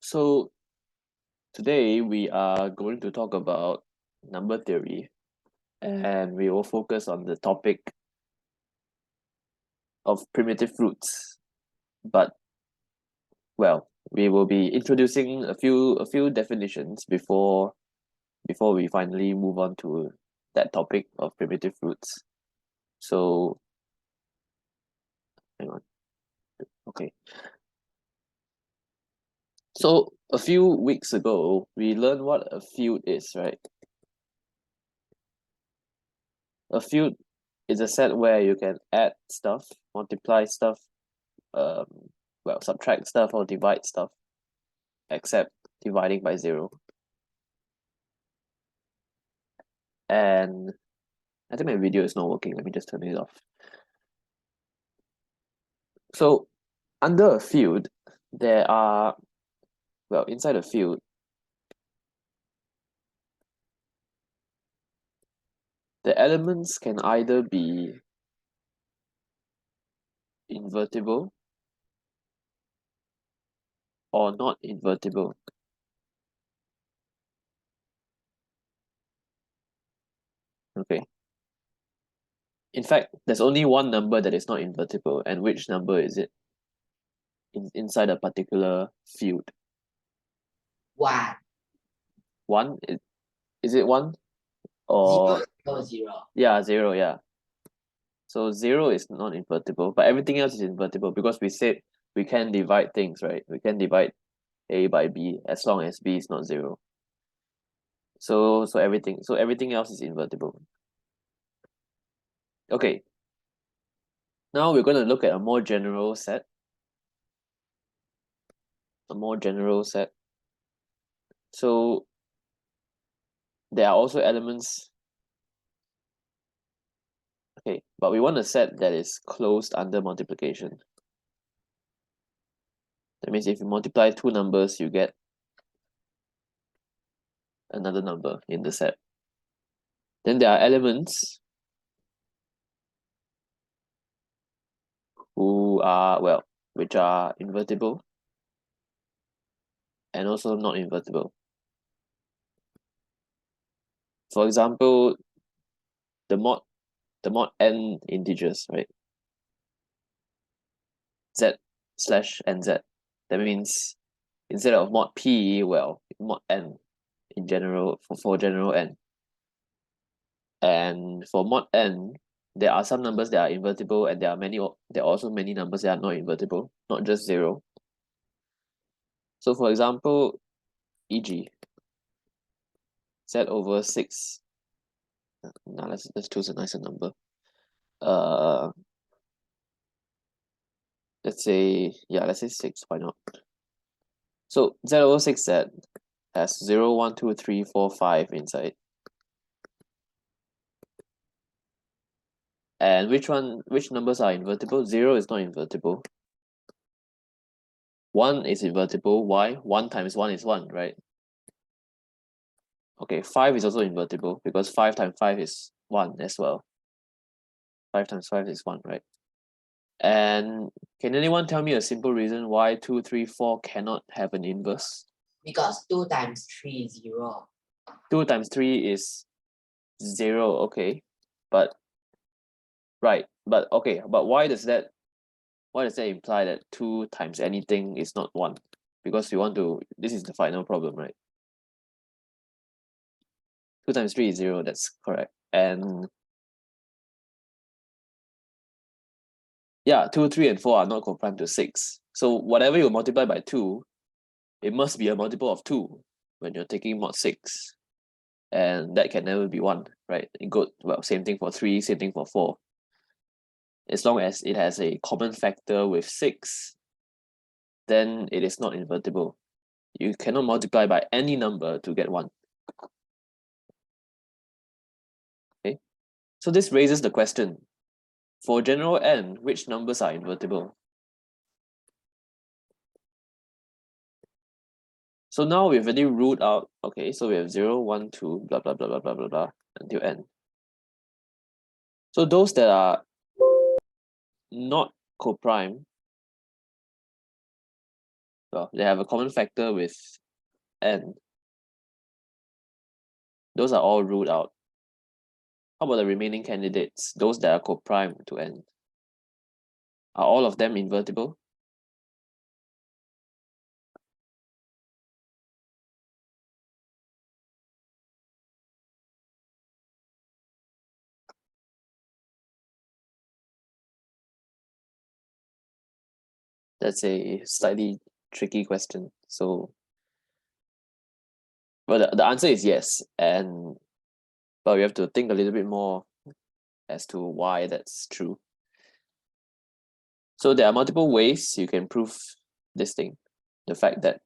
So today we are going to talk about number theory, and we will focus on the topic of primitive roots. But well, we will be introducing a few definitions before we finally move on to that topic of primitive roots. So hang on. Okay. So a few weeks ago, we learned what a field is, right? A field is a set where you can add stuff, multiply stuff, um, subtract stuff or divide stuff, except dividing by 0. And I think my video is not working. Let me just turn it off. So under a field, there are, inside a field, the elements can either be invertible or not invertible. Okay. In fact, there's only one number that is not invertible, and which number is it inside a particular field? 1. 1? Is it 1? Or 0. yeah, 0, yeah. So 0 is not invertible, but everything else is invertible because we said we can divide things, right? We can divide A by B as long as B is not 0. So everything else is invertible. Okay. Now we're going to look at a more general set. So there are also elements. Okay, but we want a set that is closed under multiplication. That means if you multiply two numbers, you get another number in the set. Then there are elements which are invertible and also not invertible. For example, the mod n integers, right? Z/nz. That means instead of mod p, mod n in general for general n. And for mod n, there are some numbers that are invertible, and there are also many numbers that are not invertible, not just 0. So for example, e.g. z/6. Now let's choose a nicer number. Let's say 6. Why not? So z/6z has 0, 1, 2, 3, 4, 5 inside. And which numbers are invertible? 0 is not invertible. 1 is invertible. Why? 1 times 1 is 1, right? Okay, 5 is also invertible because 5 times 5 is 1 as well. 5 times 5 is 1, right? And can anyone tell me a simple reason why 2, 3, 4 cannot have an inverse? Because 2 times 3 is 0. 2 times 3 is 0, okay. But right, but why does that imply that 2 times anything is not 1? Because this is the final problem, right? 2 times 3 is 0, that's correct. And yeah, 2, 3, and 4 are not co-prime to 6. So whatever you multiply by 2, it must be a multiple of 2 when you're taking mod 6. And that can never be 1, right? Same thing for 3, same thing for 4. As long as it has a common factor with 6, then it is not invertible. You cannot multiply by any number to get 1. Okay, so this raises the question, for general n, which numbers are invertible? So now we've already ruled out, okay, so we have 0, 1, 2, blah, blah, blah, blah, blah, blah, blah, until n. So those that are not co-prime Well, they have a common factor with n. Those are all ruled out. How about the remaining candidates, those that are co-prime to n? Are all of them invertible? That's a slightly tricky question. So, well, the answer is yes. But we have to think a little bit more as to why that's true. So there are multiple ways you can prove this thing. The fact that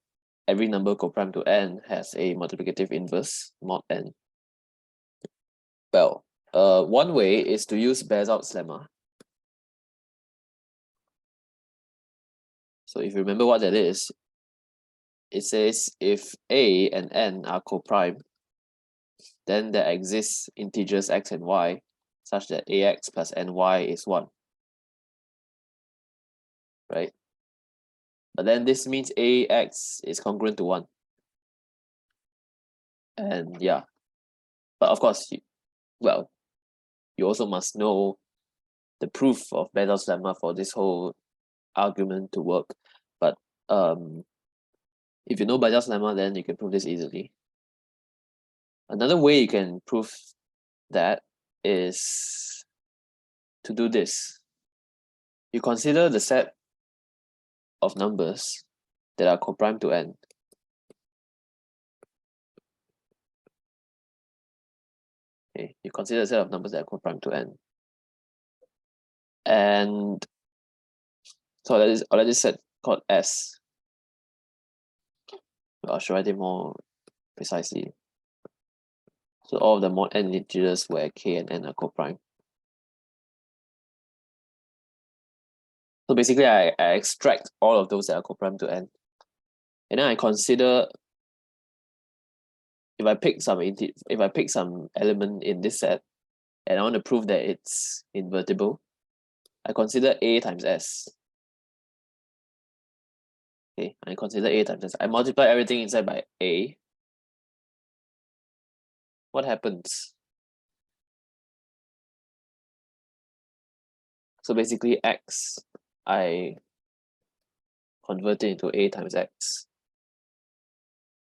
every number co-prime to n has a multiplicative inverse mod n. Well, one way is to use Bezout's lemma. So if you remember what that is, it says if a and n are co-prime, then there exists integers x and y such that ax plus ny is 1. Right? But then this means ax is congruent to 1. And yeah, but of course, you also must know the proof of Bezout's lemma for this whole argument to work. But if you know Bezout's lemma, then you can prove this easily. Another way you can prove that is to do this. You consider the set of numbers that are co-prime to n. Okay, you consider a set of numbers that are co-prime to n. And so let this set called S. I should write it more precisely. So all of the mod n integers where k and n are co-prime. So basically I extract all of those that are co-prime to n. And then I consider if I pick some element in this set and I want to prove that it's invertible, I consider a times s. Okay, I consider a times s. I multiply everything inside by a. What happens? So basically x, I convert it into a times x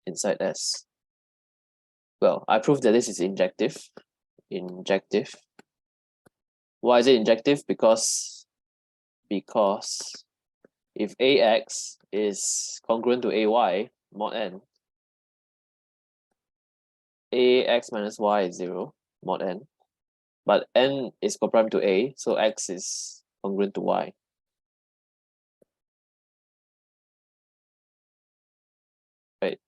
inside s. Well, I proved that this is injective. Injective. Why is it injective? Because if ax is congruent to ay mod n, ax minus y is 0 mod n, but n is co-prime to a, so x is congruent to y. Right.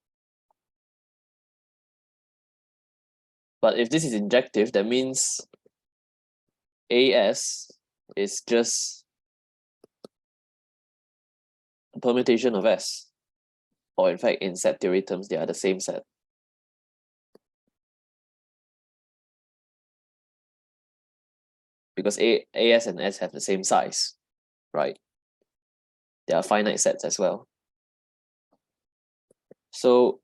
But if this is injective, that means as is just a permutation of s. Or in fact, in set theory terms, they are the same set. Because as and s have the same size, right? They are finite sets as well. So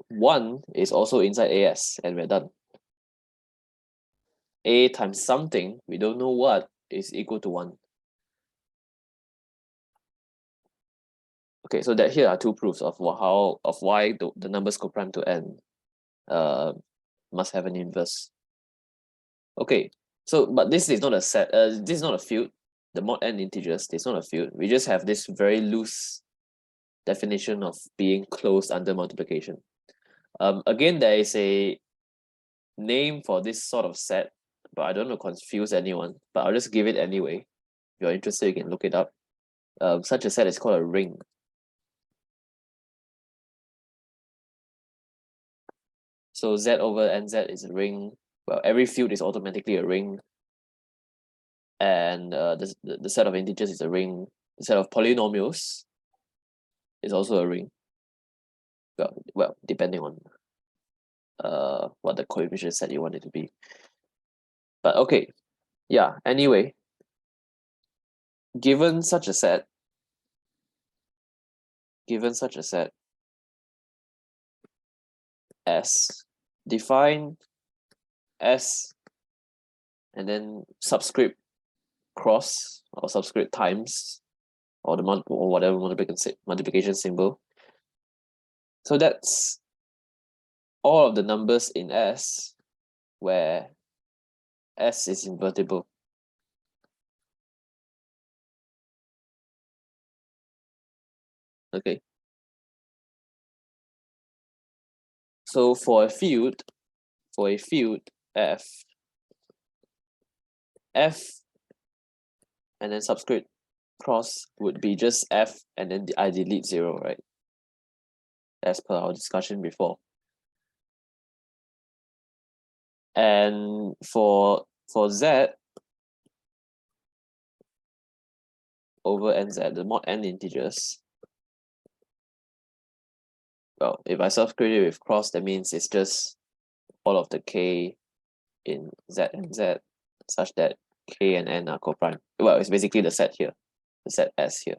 1 is also inside as, and we're done. A times something, we don't know what, is equal to 1. Okay, so that here are two proofs of why the numbers co-prime to n must have an inverse. Okay, so but this is not a set. This is not a field. The mod n integers, it's not a field. We just have this very loose definition of being closed under multiplication. Again, there is a name for this sort of set, but I don't want to confuse anyone. But I'll just give it anyway. If you're interested, you can look it up. Such a set is called a ring. So Z over NZ is a ring. Well, every field is automatically a ring. And the set of integers is a ring. The set of polynomials is also a ring. Well, depending on what the coefficient set you want it to be. But okay, yeah, anyway, given such a set, given such a set S, define S and then subscript cross or subscript times or the or whatever multiplication symbol. So that's all of the numbers in S where S is invertible. Okay. So for a field F and then subscript cross would be just F and then I delete 0, right? As per our discussion before. And for Z over NZ, the mod n integers, well, if I subscript it with cross, that means it's just all of the K in Z and Z such that K and N are co-prime. Well, it's basically the set here, the set S here.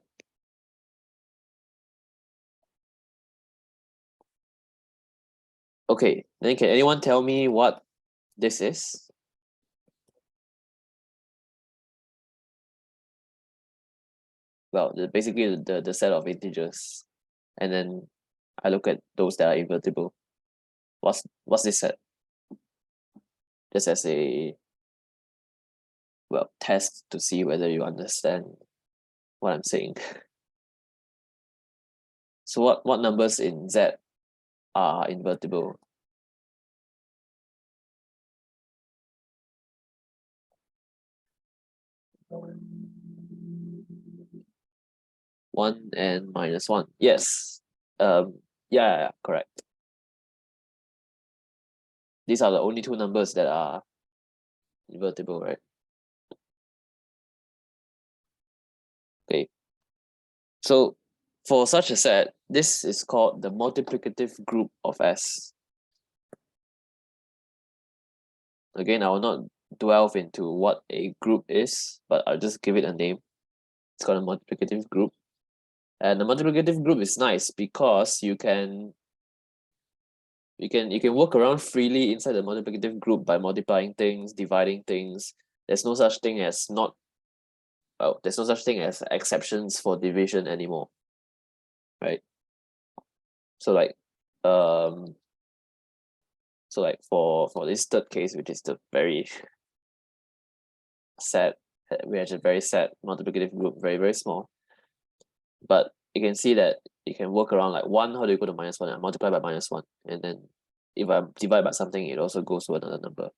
Okay, then can anyone tell me what this is? Well, basically the set of integers. And then I look at those that are invertible. What's this set? Just as a test to see whether you understand what I'm saying. So what numbers in Z are invertible? One and minus one. Yes. Yeah, correct. These are the only two numbers that are invertible, right? Okay. So for such a set, this is called the multiplicative group of S. Again, I will not delve into what a group is, but I'll just give it a name. It's called a multiplicative group. And the multiplicative group is nice because you can work around freely inside the multiplicative group by multiplying things, dividing things. There's no such thing as there's no such thing as exceptions for division anymore. Right? So like for this third case, which is the very sad, we have a very sad multiplicative group, very, very small. But you can see that you can work around like 1, how do you go to minus 1? I multiply by minus 1. And then if I divide by something, it also goes to another number.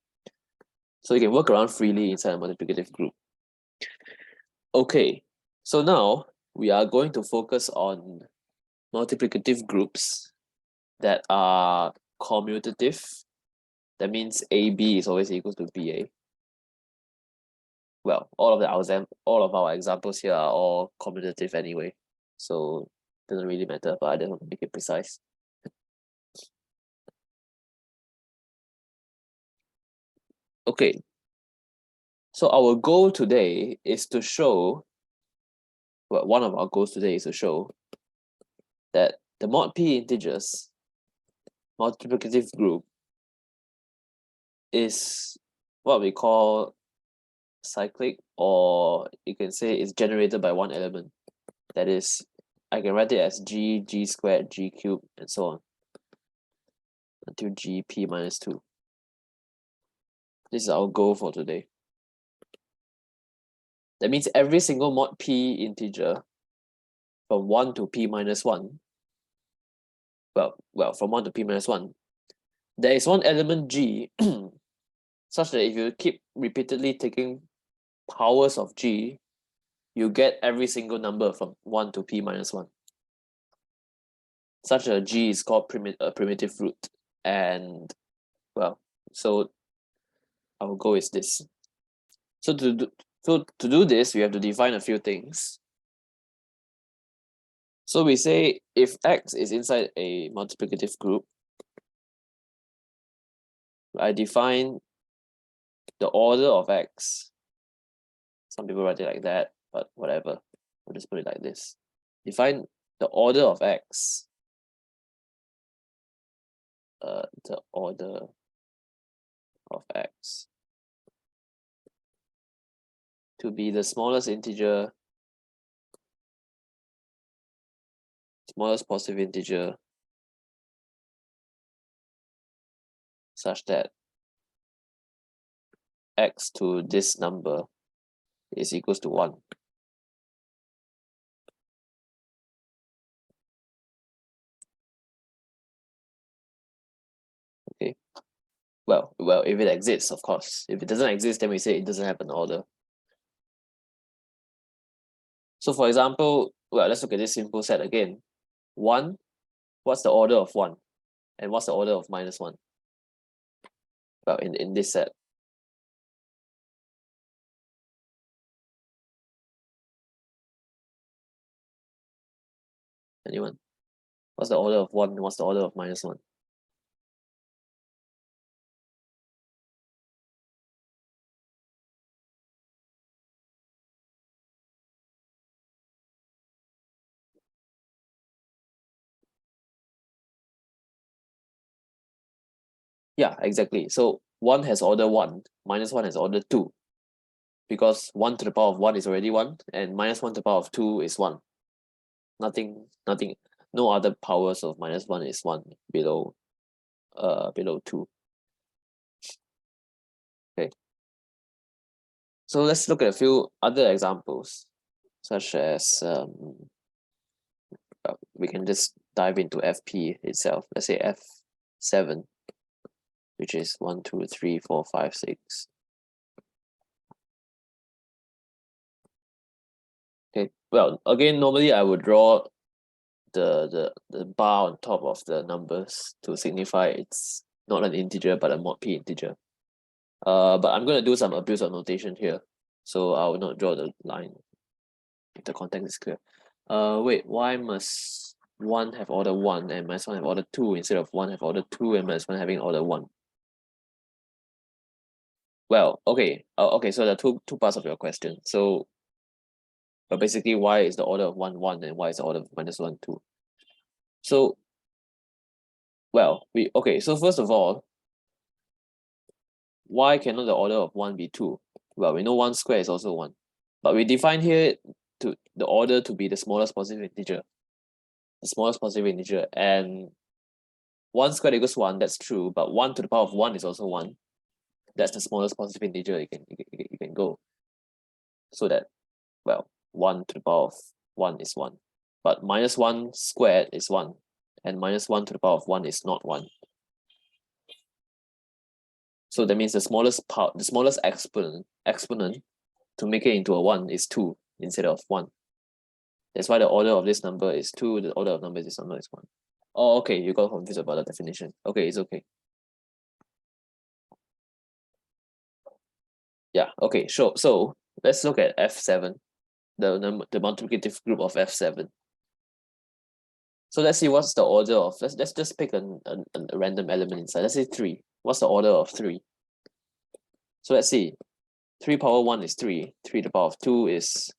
So you can work around freely inside a multiplicative group. Okay, so now we are going to focus on multiplicative groups that are commutative. That means AB is always equal to BA. Well, all of our examples here are all commutative anyway. So it doesn't really matter, but I just want to make it precise. Okay. So our goal today is to show, one of our goals today is to show that the mod P integers multiplicative group is what we call cyclic, or you can say it's generated by one element. That is, I can write it as G squared, G cubed, and so on until GP minus 2. This is our goal for today. That means every single mod P integer from 1 to P minus 1, from 1 to P minus 1, there is one element G such that if you keep repeatedly taking powers of G, you get every single number from 1 to P minus 1. Such a G is called a primitive root. And so our goal is this. So to do this, we have to define a few things. So we say if X is inside a multiplicative group, I define the order of X. Some people write it like that, but whatever. We'll just put it like this. Define the order of x, the order of x to be the smallest integer, smallest positive integer, such that x to this number is equals to 1. Okay. Well, if it exists, of course. If it doesn't exist, then we say it doesn't have an order. So for example, well, let's look at this simple set again. 1, what's the order of 1? And what's the order of -1? Well, in this set. Anyone? What's the order of 1? What's the order of -1? Yeah, exactly. So 1 has order 1, -1 has order 2. Because 1 to the power of 1 is already 1, and -1 to the power of 2 is 1. Nothing, no other powers of -1 is 1 below 2. Okay. So let's look at a few other examples, such as we can just dive into FP itself. Let's say F7, which is 1, 2, 3, 4, 5, 6. Okay. Well, again, normally I would draw the bar on top of the numbers to signify it's not an integer but a mod p integer. But I'm gonna do some abuse of notation here, so I will not draw the line if the context is clear. Wait, why must 1 have order 1 and -1 have order 2 instead of 1 have order 2 and -1 having order 1? Well, okay, okay, so there are two parts of your question. So, but basically, why is the order of 1 1 and why is the order of -1 2? So, well, so first of all, why cannot the order of 1 be 2? Well, we know 1 square is also 1. But we define here to the order to be the smallest positive integer. The smallest positive integer. And 1 squared equals 1, that's true, but 1 to the power of 1 is also 1. That's the smallest positive integer you can go. So that, well, 1 to the power of 1 is 1. But -1 squared is 1. And -1 to the power of 1 is not 1. So that means the smallest exponent to make it into a 1 is 2 instead of 1. That's why the order of this number is 2, the order of number this number is 1. Oh, okay, you got confused about the definition. Okay, it's okay. Yeah, okay, sure. So let's look at F7, the multiplicative group of F7. So let's see what's the order of, let's just pick a random element inside. Let's say 3. What's the order of 3? So let's see. 3 power 1 is 3. 3 to the power of 2 is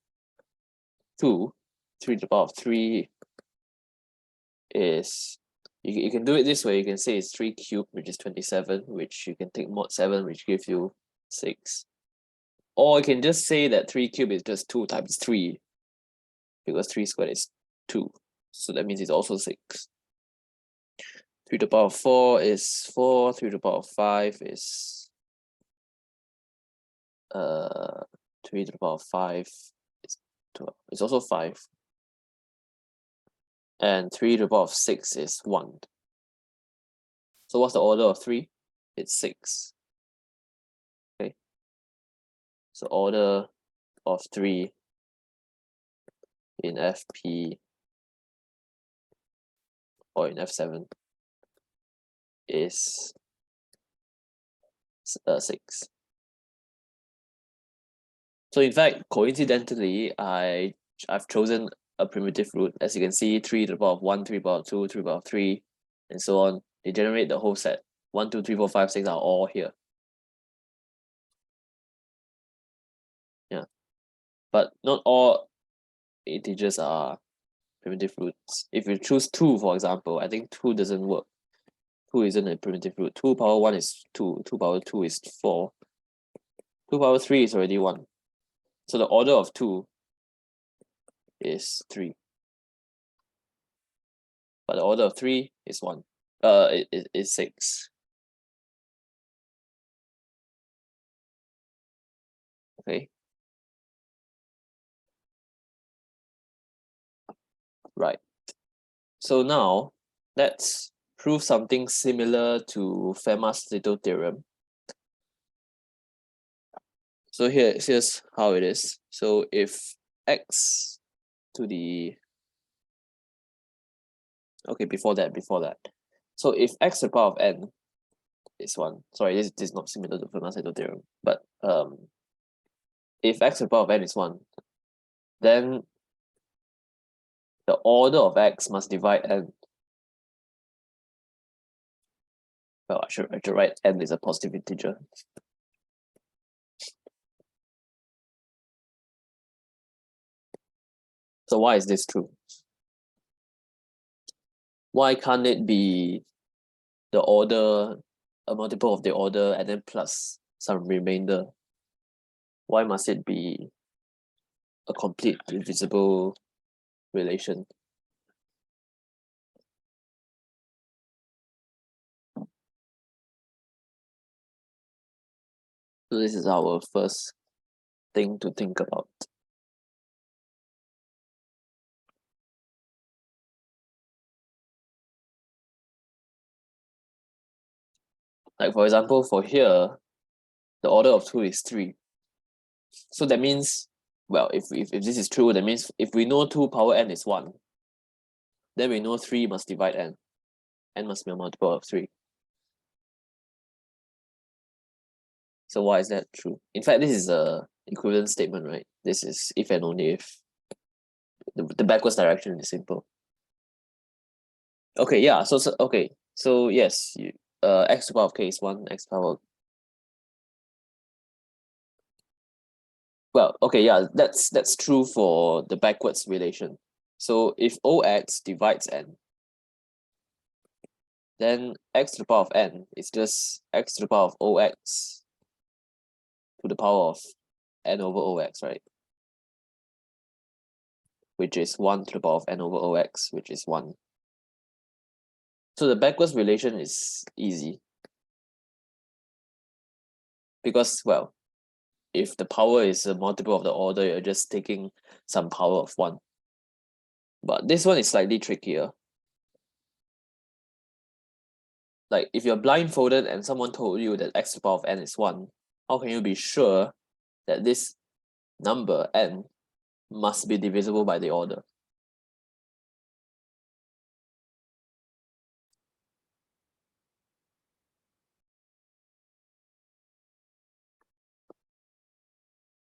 2. 3 to the power of 3 is, you can do it this way. You can say it's 3 cubed, which is 27, which you can take mod 7, which gives you 6. Or you can just say that 3 cubed is just 2 times 3, because 3 squared is 2. So that means it's also 6. 3 to the power of 4 is 4. 3 to the power of 5 is 3 to the power of 5 is 12. It's also 5. And 3 to the power of 6 is 1. So what's the order of 3? It's 6. Okay. So order of 3 in FP or in F7 is 6. So in fact, coincidentally, I've chosen a primitive root. As you can see, 3 to the power of 1, 3 to the power of 2, 3 to the power of 3, and so on. They generate the whole set. 1, 2, 3, 4, 5, 6 are all here. Yeah. But not all integers are primitive roots. If you choose 2, for example, I think 2 doesn't work. 2 isn't a primitive root. 2 power 1 is 2. 2 power 2 is 4. 2 power 3 is already 1. So the order of 2 is 3. But the order of 3 is 1. It is 6. Okay. Right. So now let's prove something similar to Fermat's little theorem. So here's how it is. So if x to the before that. So if x to the power of n is 1, sorry, this is not similar to Fermat's little theorem, but if x to the power of n is 1, then the order of x must divide n. Well, I should write n is a positive integer. So why is this true? Why can't it be the order, a multiple of the order, and then plus some remainder? Why must it be a complete divisible relation? So this is our first thing to think about. Like for example, for here, the order of 2 is 3. So that means, well, if this is true, that means if we know 2 power n is 1, then we know 3 must divide n. N must be a multiple of 3. So why is that true? In fact, this is a equivalent statement, right? This is if and only if. The backwards direction is simple. Okay, yeah. So yes, x to the power of k is 1, x to the power. Well, okay, yeah, that's true for the backwards relation. So if ox divides n, then x to the power of n is just x to the power of ox to the power of n over ox, right? Which is 1 to the power of n over ox, which is 1. So the backwards relation is easy. Because, well, if the power is a multiple of the order, you're just taking some power of 1. But this one is slightly trickier. Like if you're blindfolded and someone told you that x to the power of n is 1, how can you be sure that this number n must be divisible by the order?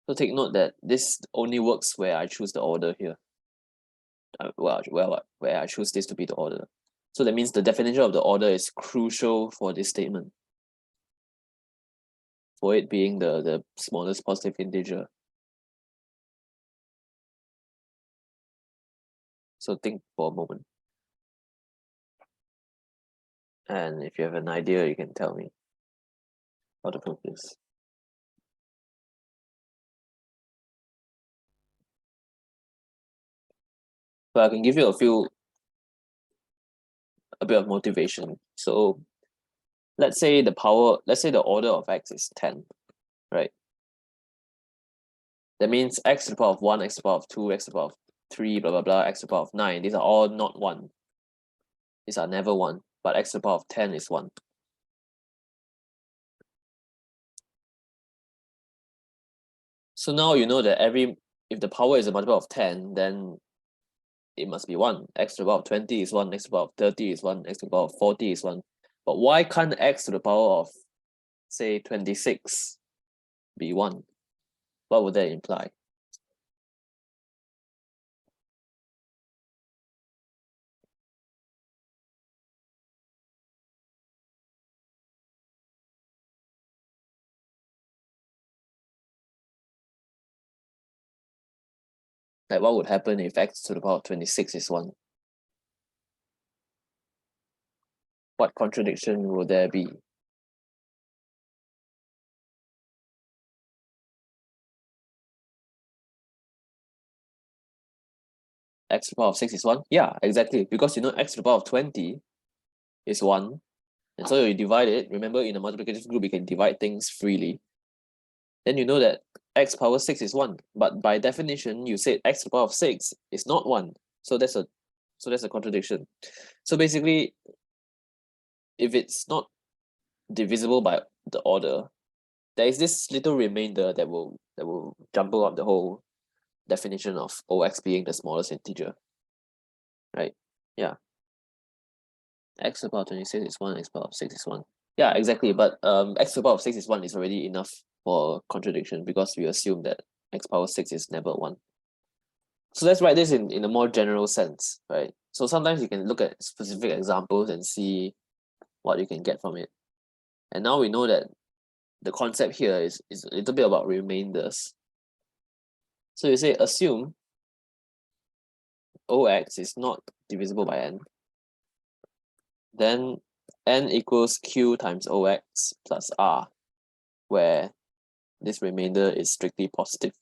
So take note that this only works where I choose the order here. Where I choose this to be the order. So that means the definition of the order is crucial for this statement. For it being the smallest positive integer. So think for a moment. And if you have an idea, you can tell me how to prove this. So I can give you a bit of motivation. So let's say the order of x is 10, right? That means x to the power of 1, x to the power of 2, x to the power of 3, blah, blah, blah, x to the power of 9. These are all not 1. These are never 1. But x to the power of 10 is 1. So now you know that if the power is a multiple of 10, then it must be 1. X to the power of 20 is 1, x to the power of 30 is 1, x to the power of 40 is 1. But why can't x to the power of, say, 26 be 1? What would that imply? Like what would happen if x to the power of 26 is 1? What contradiction will there be? X to the power of 6 is 1? Yeah, exactly. Because you know x to the power of 20 is 1. And so you divide it. Remember, in a multiplicative group, you can divide things freely. Then you know that x power 6 is 1. But by definition, you said x to the power of 6 is not 1. So that's a contradiction. So basically, if it's not divisible by the order, there is this little remainder that will jumble up the whole definition of OX being the smallest integer. Right? Yeah. X to the power of 26 is 1, x to the power of 6 is 1. Yeah, exactly. But x to the power of 6 is 1 is already enough for contradiction because we assume that x power 6 is never 1. So let's write this in a more general sense, right? So sometimes you can look at specific examples and see what you can get from it. And now we know that the concept here is a little bit about remainders. So you say assume OX is not divisible by n, then n equals q times OX plus r, where this remainder is strictly positive.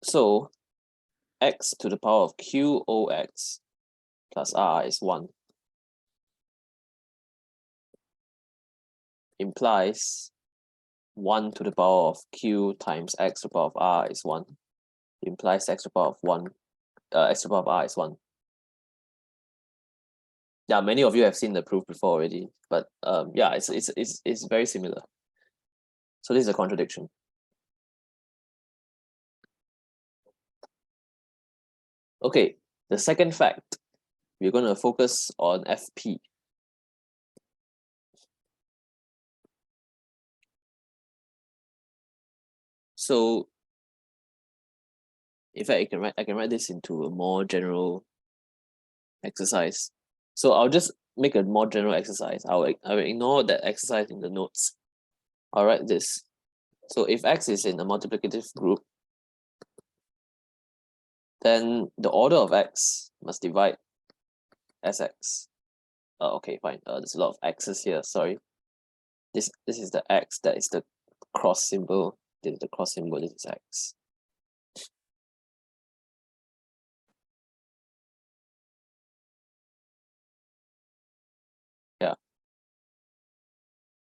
So x to the power of QOX plus r is 1. Implies 1 to the power of q times x to the power of r is 1. Implies x to the power of 1, x to the power of r is 1. Yeah, many of you have seen the proof before already, but yeah, it's very similar. So this is a contradiction. Okay, the second fact, we're going to focus on FP. So, in fact, I can write this into a more general exercise. So I'll just make a more general exercise. I will ignore that exercise in the notes. I'll write this. So if x is in a multiplicative group, then the order of x must divide Sx. Okay, fine. There's a lot of x's here. Sorry. This is the x. That is the cross symbol. This is the cross symbol. This is x. Yeah.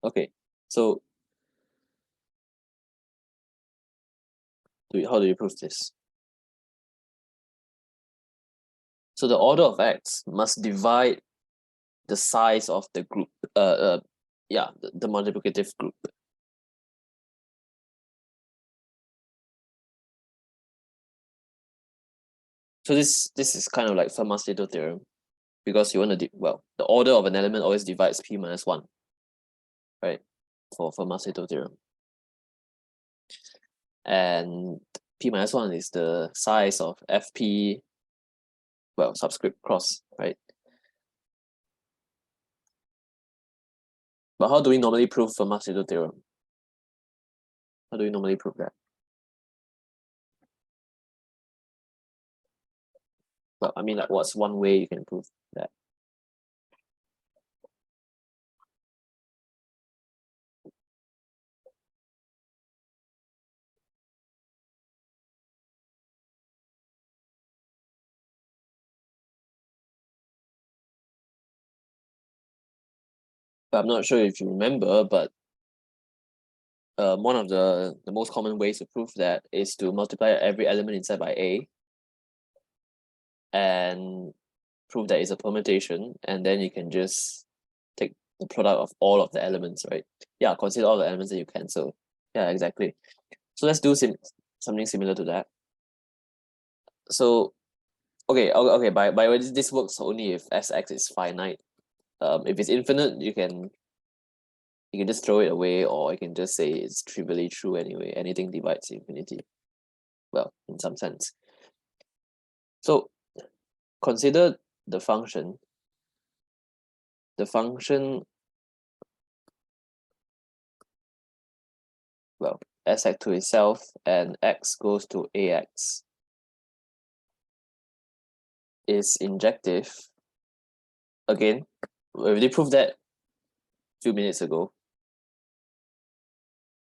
Okay. So how do you prove this? So the order of x must divide the size of the group. Yeah, the multiplicative group. So this is kind of like Fermat's-Little theorem, because you want to the order of an element always divides p minus 1, right? For Fermat's-Little theorem. And p minus 1 is the size of fp, well, subscript cross, right? But how do we normally prove Fermat's-Little theorem? How do we normally prove that? Well, I mean, like, what's one way you can prove that? But I'm not sure if you remember, but one of the most common ways to prove that is to multiply every element inside by a and prove that it's a permutation, and then you can just take the product of all of the elements, right? Yeah, consider all the elements that you cancel. Yeah, exactly. So let's do something similar to that. So okay, by the way, this works only if Sx is finite. If it's infinite, you can just throw it away, or you can just say it's trivially true anyway. Anything divides infinity. Well, in some sense. So consider the function well, sx to itself and x goes to ax is injective. Again, we already proved that a few minutes ago.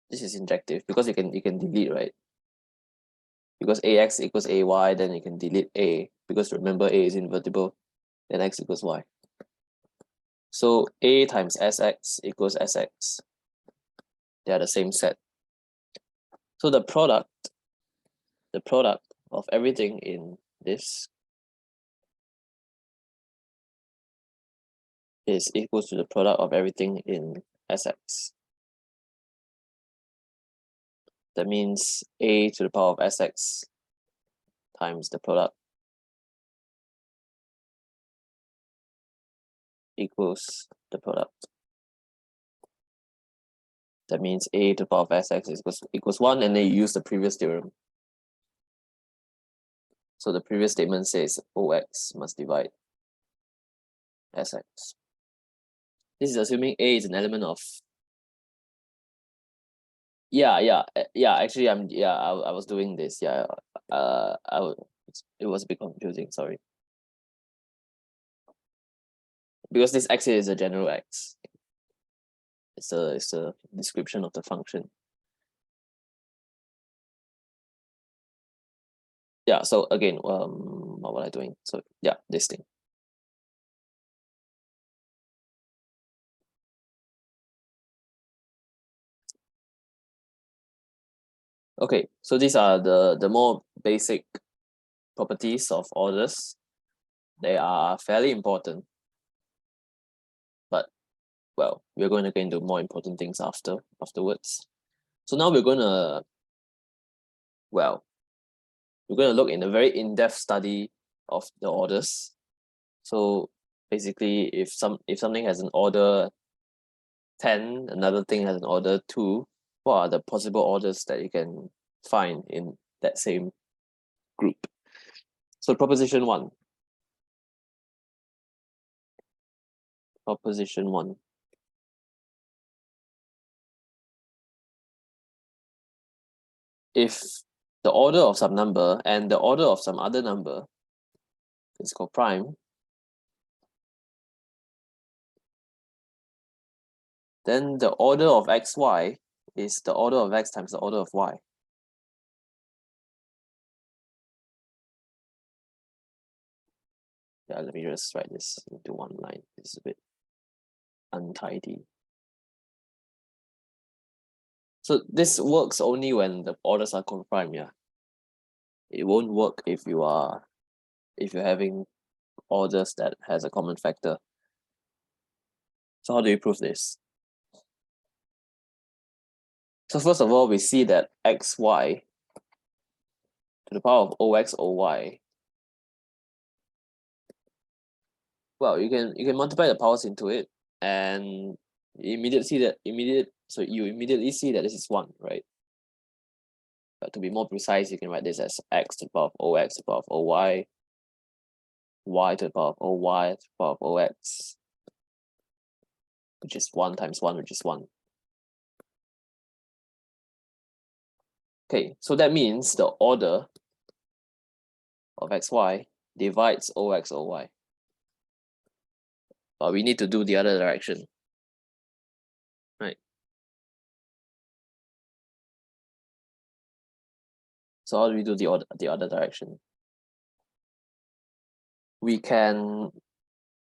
This is injective because you can delete, right? Because ax equals ay, then you can delete a, because remember a is invertible, then x equals y. So a times sx equals sx. They are the same set. So the product of everything in this is equals to the product of everything in sx. That means a to the power of sx times the product equals the product. That means a to the power of sx equals 1, and then you use the previous theorem. So the previous statement says ox must divide sx. This is assuming a is an element of. Yeah. Actually, I was doing this. Yeah, it was a bit confusing. Sorry, because this x is a general x. It's a description of the function. Yeah. So again, what was I doing? So yeah, this thing. Okay, so these are the more basic properties of orders. They are fairly important, but well, we're going to get into more important things afterwards. So now we're gonna look in a very in-depth study of the orders. So basically, if something has an order 10, another thing has an order 2, what are the possible orders that you can find in that same group? So proposition 1. If the order of some number and the order of some other number is called prime, then the order of xy is the order of x times the order of y. Yeah, let me just write this into one line. It's a bit untidy. So this works only when the orders are called prime, yeah. It won't work if you're having orders that has a common factor. So how do you prove this? So first of all, we see that xy to the power of ox oy. Well, you can multiply the powers into it, and you immediately see that this is 1, right? But to be more precise, you can write this as x to the power of ox to the power of oy, y to the power of oy to the power of ox, which is 1 times 1, which is 1. Okay, so that means the order of xy divides ox oy. But we need to do the other direction, right? So how do we do the other direction? We can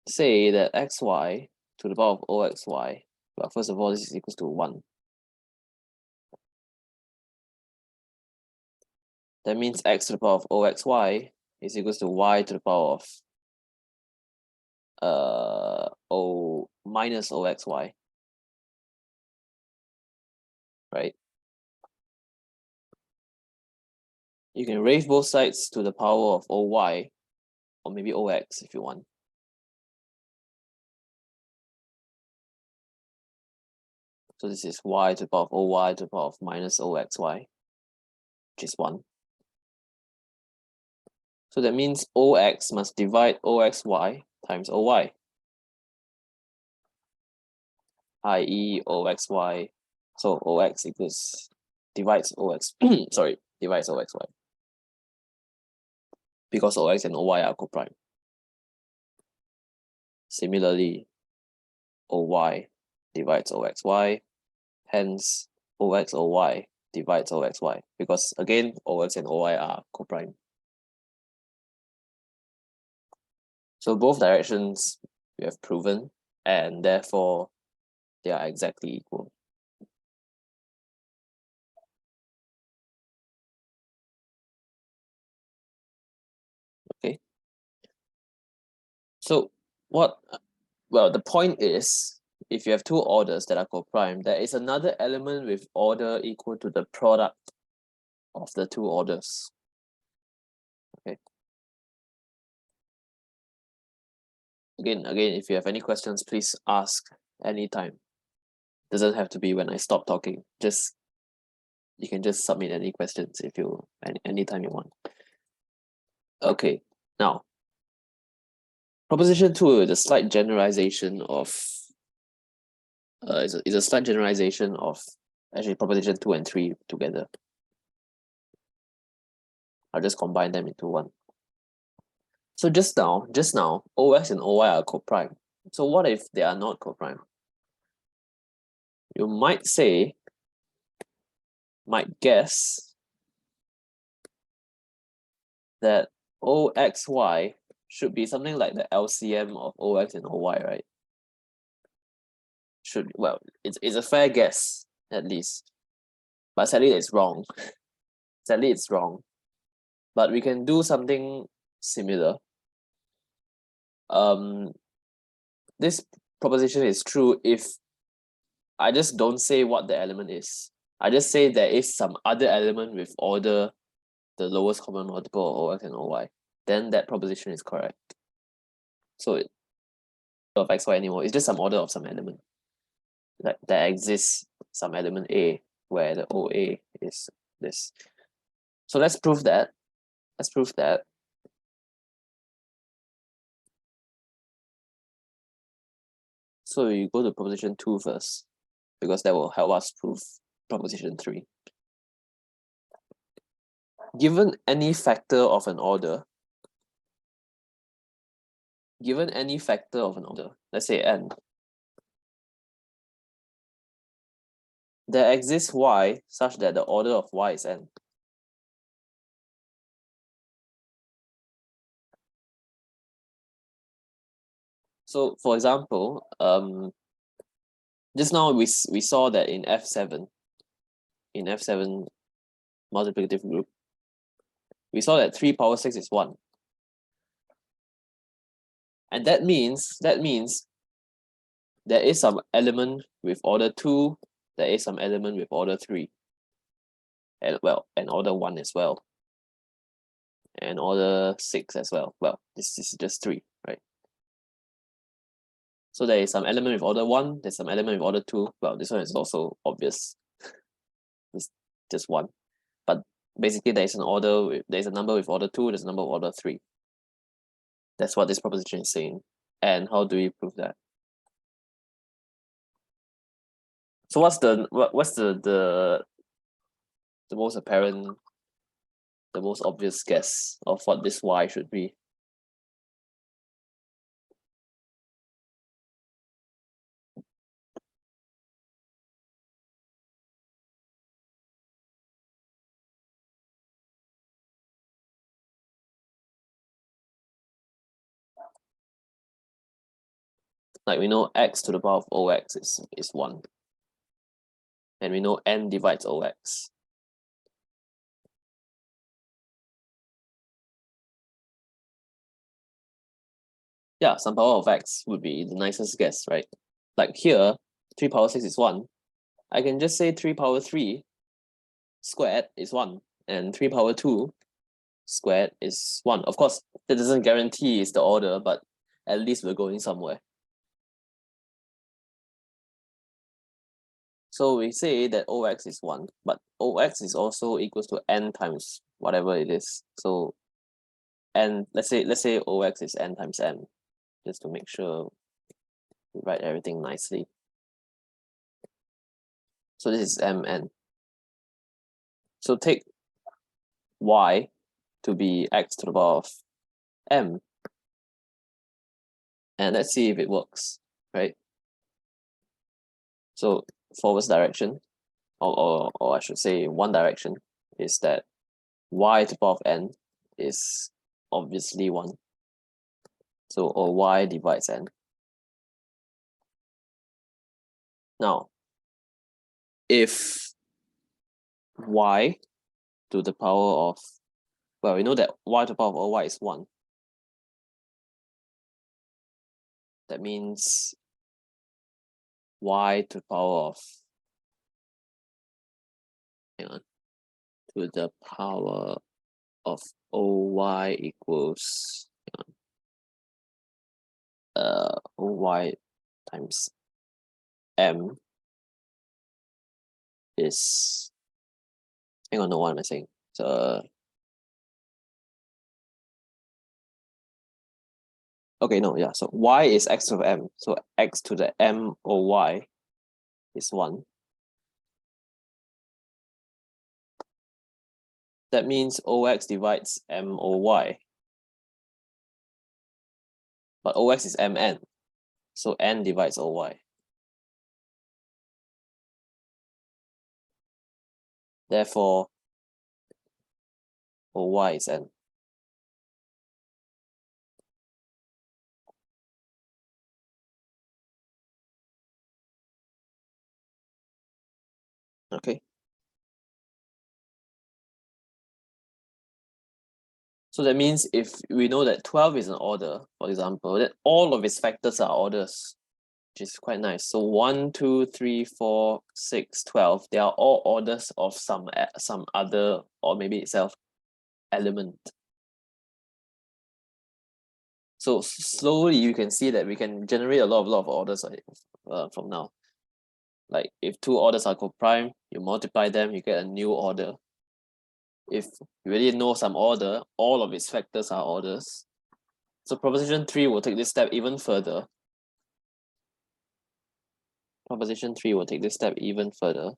say that xy to the power of oxy, well, first of all, this is equals to 1. That means x to the power of oxy is equals to y to the power of o minus oxy, right? You can raise both sides to the power of oy, or maybe ox if you want. So this is y to the power of oy to the power of minus oxy, which is 1. So that means ox must divide oxy times oy, i.e. oxy. So ox equals divides OX, sorry, divides OXY. Because OX and OY are coprime. Similarly, OY divides OXY, hence OXOY divides OXY, because again, OX and OY are coprime. So both directions we have proven, and therefore they are exactly equal. Okay. So the point is, if you have two orders that are coprime, there is another element with order equal to the product of the two orders. Okay. Again, if you have any questions, please ask anytime. Doesn't have to be when I stop talking. You can just submit any questions if you anytime you want. Okay, now proposition 2 is a slight generalization of is a slight generalization of actually proposition 2 and 3 together. I'll just combine them into one. So just now, OX and OY are coprime. So what if they are not coprime? You might guess that OXY should be something like the LCM of OX and OY, right? It's a fair guess, at least. But sadly it's wrong. Sadly it's wrong. But we can do something similar. This proposition is true if I just don't say what the element is. I just say there is some other element with order the lowest common multiple of OX and OY. Then that proposition is correct. So it of XY anymore, it's just some order of some element. Like there exists some element A where the OA is this. So let's prove that. So you go to proposition 2 first, because that will help us prove proposition 3. Given any factor of an order, let's say n, there exists y such that the order of y is n. So for example, just now we saw that in F7 multiplicative group, we saw that 3 power 6 is 1. And that means there is some element with order 2, there is some element with order 3. And order 1 as well. And order 6 as well. Well, this is just 3, right? So there is some element with order 1, there's some element with order 2. Well, this one is also obvious. It's just 1. But basically there's a number with order 2, there's a number with order 3. That's what this proposition is saying. And how do we prove that? So what's the most apparent, the most obvious guess of what this y should be? Like we know x to the power of OX is 1. And we know n divides OX. Yeah, some power of x would be the nicest guess, right? Like here, 3 power 6 is 1. I can just say 3 power 3 squared is 1. And 3 power 2 squared is 1. Of course, that doesn't guarantee it's the order, but at least we're going somewhere. So we say that OX is 1, but OX is also equals to n times whatever it is. So n, let's say OX is n times m, just to make sure we write everything nicely. So this is mn. So take y to be x to the power of m, and let's see if it works, right? So forwards direction, or I should say one direction, is that y to the power of n is obviously 1. So, or y divides n. Now, if y to the power of, well, we know that y to the power of y is 1. That means y to the power of, hang on, to the power of oy equals, oy times m is, hang on, no, what am I saying? So, okay, no, yeah, so y is x to the m, so x to the m or y is 1. That means ox divides m or y. But ox is mn, so n divides oy. Therefore, oy is n. Okay. So that means if we know that 12 is an order, for example, that all of its factors are orders, which is quite nice. So 1, 2, 3, 4, 6, 12, they are all orders of some other, or maybe itself, element. So slowly you can see that we can generate a lot of orders from now. Like if 2 orders are co-prime, you multiply them, you get a new order. If you really know some order, all of its factors are orders. So proposition 3 will take this step even further. Proposition 3 will take this step even further.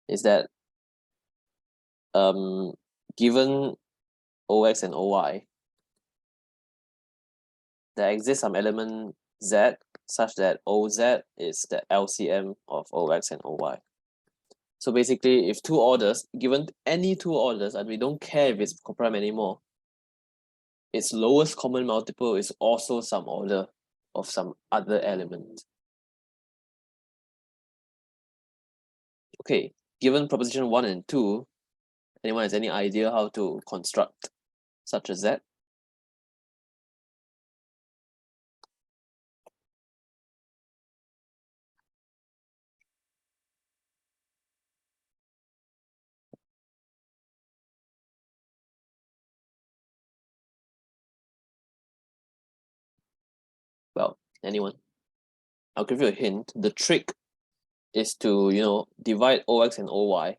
Is that given ox and oy, there exists some element z such that oz is the LCM of ox and oy. So basically, if 2 orders, given any 2 orders, and we don't care if it's coprime anymore, its lowest common multiple is also some order of some other element. Okay, given proposition 1 and 2, anyone has any idea how to construct such a z? Well, anyone? I'll give you a hint. The trick is to, divide ox and oy.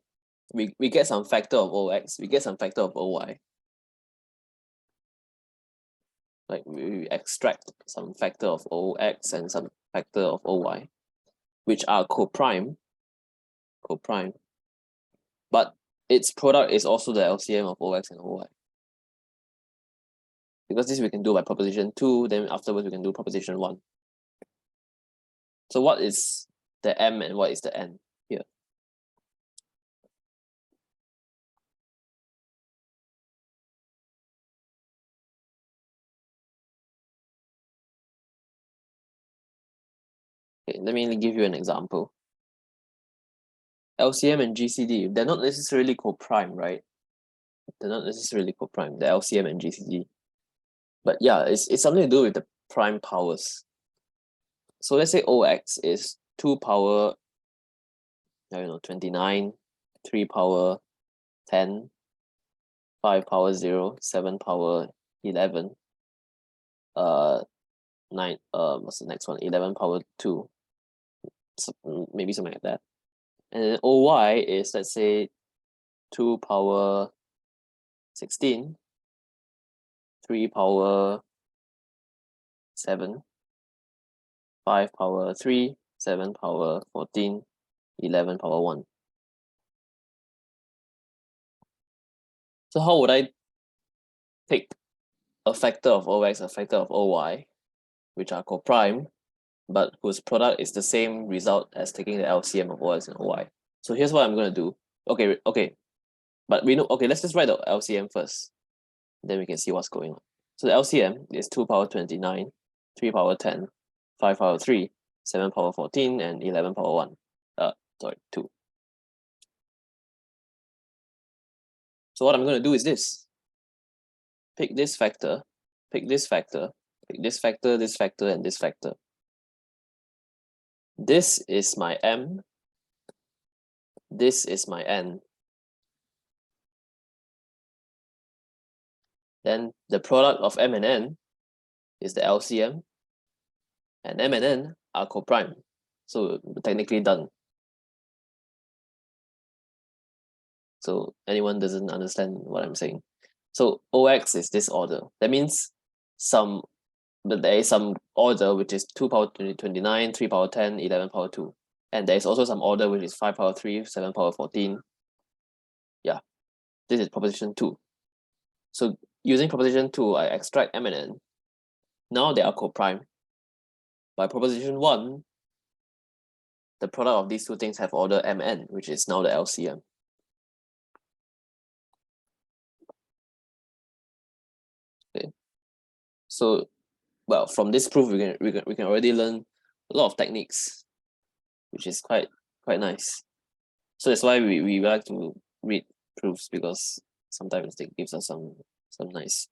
We get some factor of ox, we get some factor of oy. Like we extract some factor of ox and some factor of oy, which are coprime. But its product is also the LCM of ox and oy. Because this we can do by proposition 2, then afterwards we can do proposition 1. So what is the m and what is the n here? Okay, let me give you an example. LCM and GCD, they're not necessarily coprime, right? They're not necessarily coprime, the LCM and GCD. But yeah, it's something to do with the prime powers. So let's say OX is 2 power, 29, 3 power 10, 5 power 0, 7 power 11, 9, what's the next one? 11 power 2. So maybe something like that. And then OY is, let's say, 2 power 16, 3 power 7, 5 power 3, 7 power 14, 11 power 1. So how would I take a factor of OX, a factor of OY, which are co-prime, but whose product is the same result as taking the LCM of OX and OY? So here's what I'm going to do. Okay. But we know, okay, let's just write the LCM first. Then we can see what's going on. So the LCM is 2 power 29, 3 power 10, 5 power 3, 7 power 14, and 11 power 1. 2. So what I'm going to do is this. Pick this factor, pick this factor, pick this factor, this factor, and this factor. This is my M. This is my N. Then the product of M and N is the LCM, and M and N are coprime. So we're technically done. So anyone doesn't understand what I'm saying. So OX is this order. That means there is some order which is 2 power 29, 3 power 10, 11 power 2. And there is also some order which is 5 power 3, 7 power 14. Yeah, this is proposition 2. So using proposition 2, I extract M and N. Now they are coprime. By proposition 1, the product of these two things have order Mn, which is now the LCM. Okay. So, well, from this proof, we can already learn a lot of techniques, which is quite nice. So that's why we like to read proofs, because sometimes it gives us some nice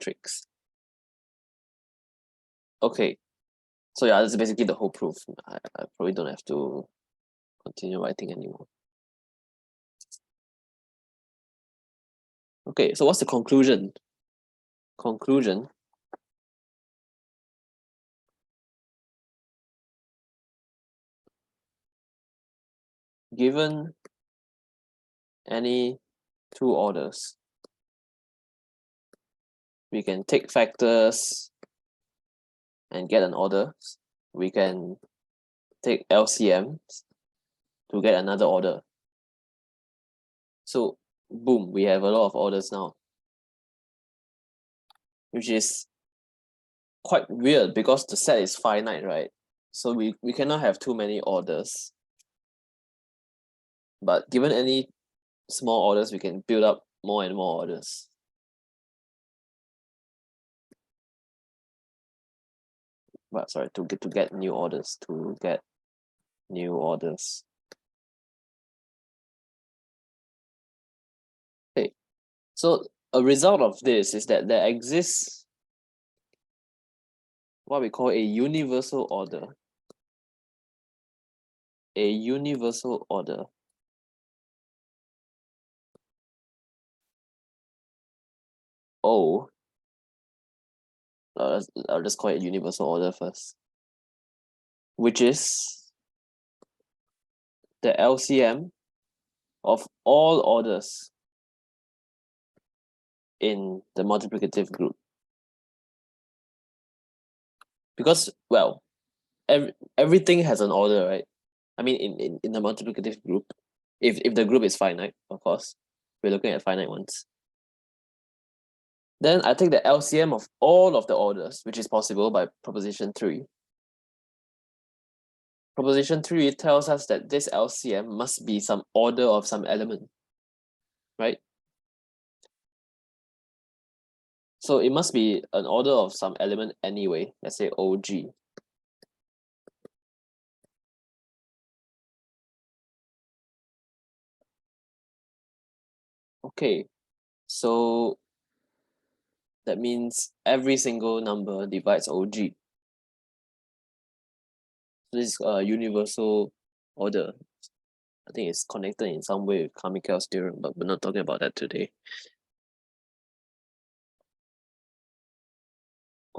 tricks. Okay, so yeah, that's basically the whole proof. I probably don't have to continue writing anymore. Okay, so what's the conclusion? Conclusion. Given any two orders, we can take factors and get an order. We can take LCM to get another order. So boom, we have a lot of orders now, which is quite weird because the set is finite, right? So we cannot have too many orders. But given any small orders, we can build up more and more orders. But sorry, to get new orders, Okay, so a result of this is that there exists what we call a universal order. A universal order. O. I'll just call it universal order first, which is the LCM of all orders in the multiplicative group. Because, well, everything has an order, right? I mean, in the multiplicative group, if the group is finite, of course, we're looking at finite ones. Then I take the LCM of all of the orders, which is possible by proposition 3. Proposition 3 tells us that this LCM must be some order of some element, right? So it must be an order of some element anyway. Let's say OG. Okay, so that means every single number divides OG. This is a universal order. I think it's connected in some way with Carmichael's theorem, but we're not talking about that today.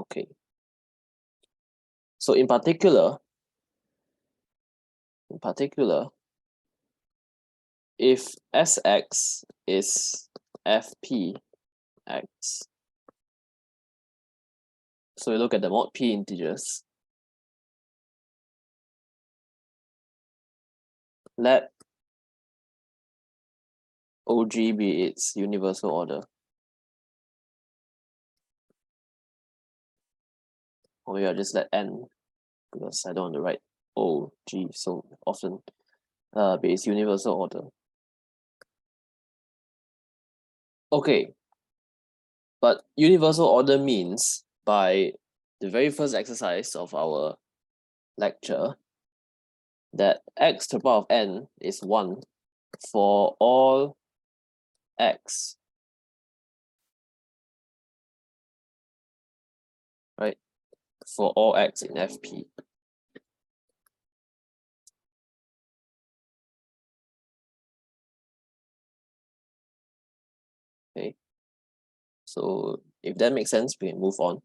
Okay. So in particular, if Sx is Fpx, so we look at the mod P integers, let OG be its universal order. Or maybe I'll just let N, because I don't want to write OG so often, be its universal order. Okay, but universal order means, by the very first exercise of our lecture, that x to the power of n is 1 for all x, right? For all x in FP. Okay, so if that makes sense, we can move on.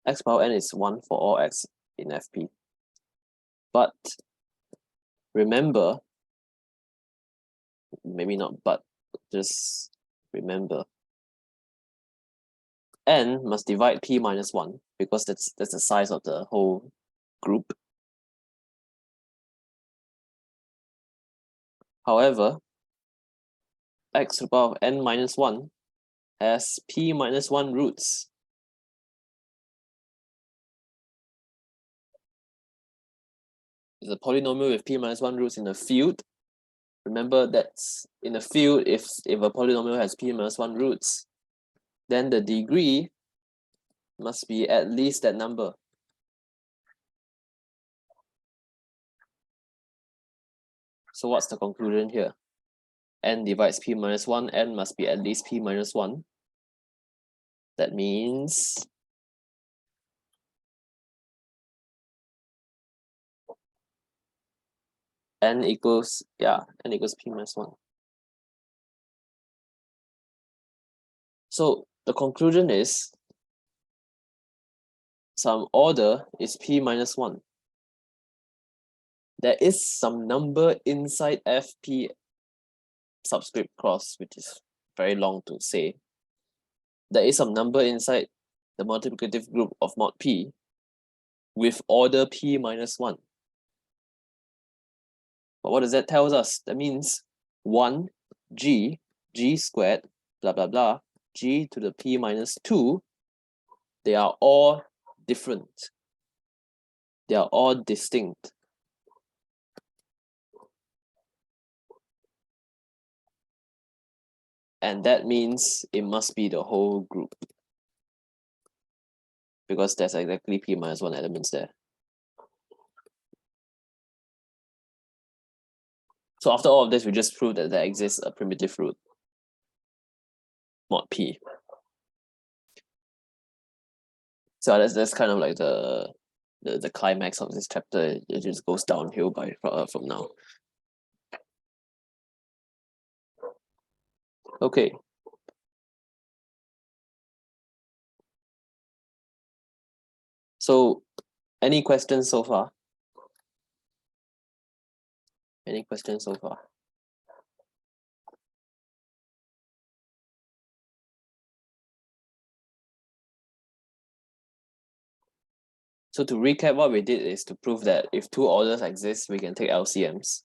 X power n is 1 for all x in FP. But remember, maybe not but, just remember, n must divide p minus 1, because that's the size of the whole group. However, x to the power of n minus 1 has p minus 1 roots. It's a polynomial with p minus 1 roots in a field. Remember, that's in a field, if a polynomial has p minus 1 roots, then the degree must be at least that number. So what's the conclusion here? N divides p minus 1, n must be at least p minus 1. That means n equals p minus 1. So the conclusion is some order is p minus 1. There is some number inside FP subscript cross, which is very long to say. There is some number inside the multiplicative group of mod P with order p minus 1. But what does that tell us? That means 1 g squared, blah, blah, blah, g to the p minus 2, they are all different. They are all distinct. And that means it must be the whole group, because there's exactly p minus 1 elements there. So after all of this, we just proved that there exists a primitive root, mod P. So that's kind of like the climax of this chapter. It just goes downhill from now. Okay. So, any questions so far? Any questions so far? So to recap, what we did is to prove that if two orders exist, we can take LCMs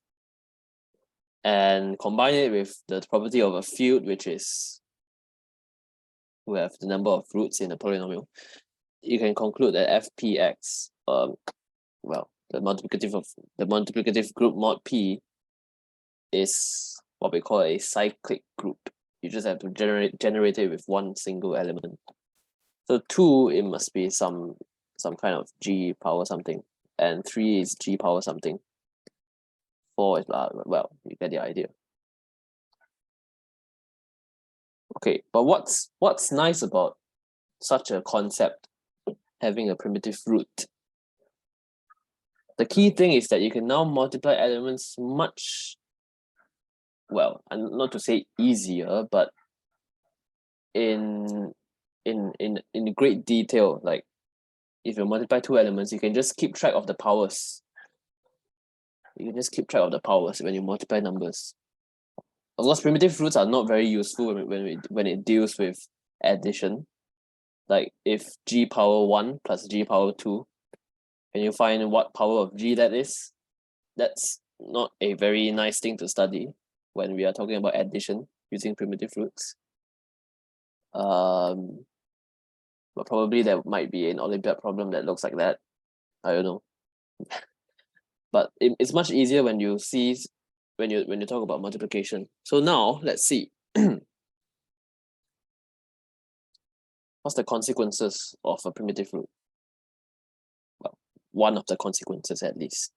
and combine it with the property of a field, which is we have the number of roots in a polynomial. You can conclude that FPX, well, the multiplicative group mod P is what we call a cyclic group. You just have to generate it with one single element. So 2, it must be some kind of g power something, and 3 is g power something. 4 is well, you get the idea. Okay, but what's nice about such a concept, having a primitive root? The key thing is that you can now multiply elements much, well, and not to say easier, but in great detail. Like if you multiply 2 elements, you can just keep track of the powers. You can just keep track of the powers when you multiply numbers. Of course, primitive roots are not very useful when it deals with addition. Like if g power 1 plus g power 2, can you find what power of g that is? That's not a very nice thing to study when we are talking about addition. using primitive roots. But probably there might be an Olympiad problem that looks like that. I don't know. But it's much easier when you see when you talk about multiplication. So now let's see. What's the consequences of a primitive root? Well, one of the consequences at least.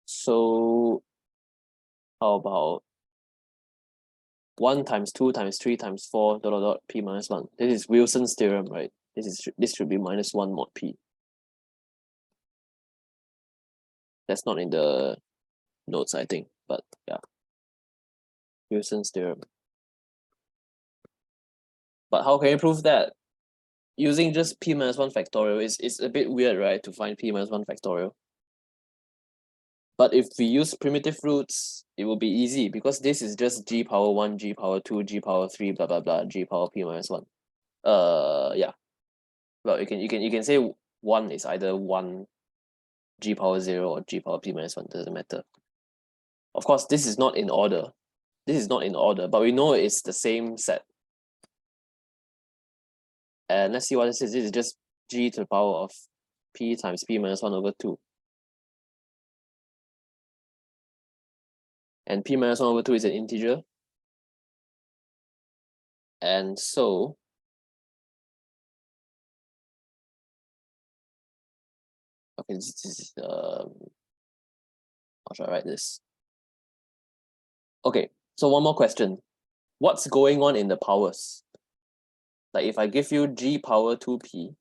So how about 1 times 2 times 3 times 4 ... p minus 1. This is Wilson's theorem, right? This should be minus 1 mod p. That's not in the notes, I think, but yeah. Wilson's theorem. But how can you prove that? Using just p minus 1 factorial is a bit weird, right? To find p minus 1 factorial. But if we use primitive roots, it will be easy because this is just g power 1, g power 2, g power 3, blah blah blah, g power p minus 1. Yeah. Well, you can say 1 is either 1 g power 0 or g power p minus 1, doesn't matter. Of course, this is not in order. This is not in order, but we know it's the same set. And let's see what this is. This is just g to the power of p times p minus 1 over 2. And p minus 1 over 2 is an integer. And so okay, this is how should I write this? Okay, so one more question. What's going on in the powers? Like if I give you g power 2p,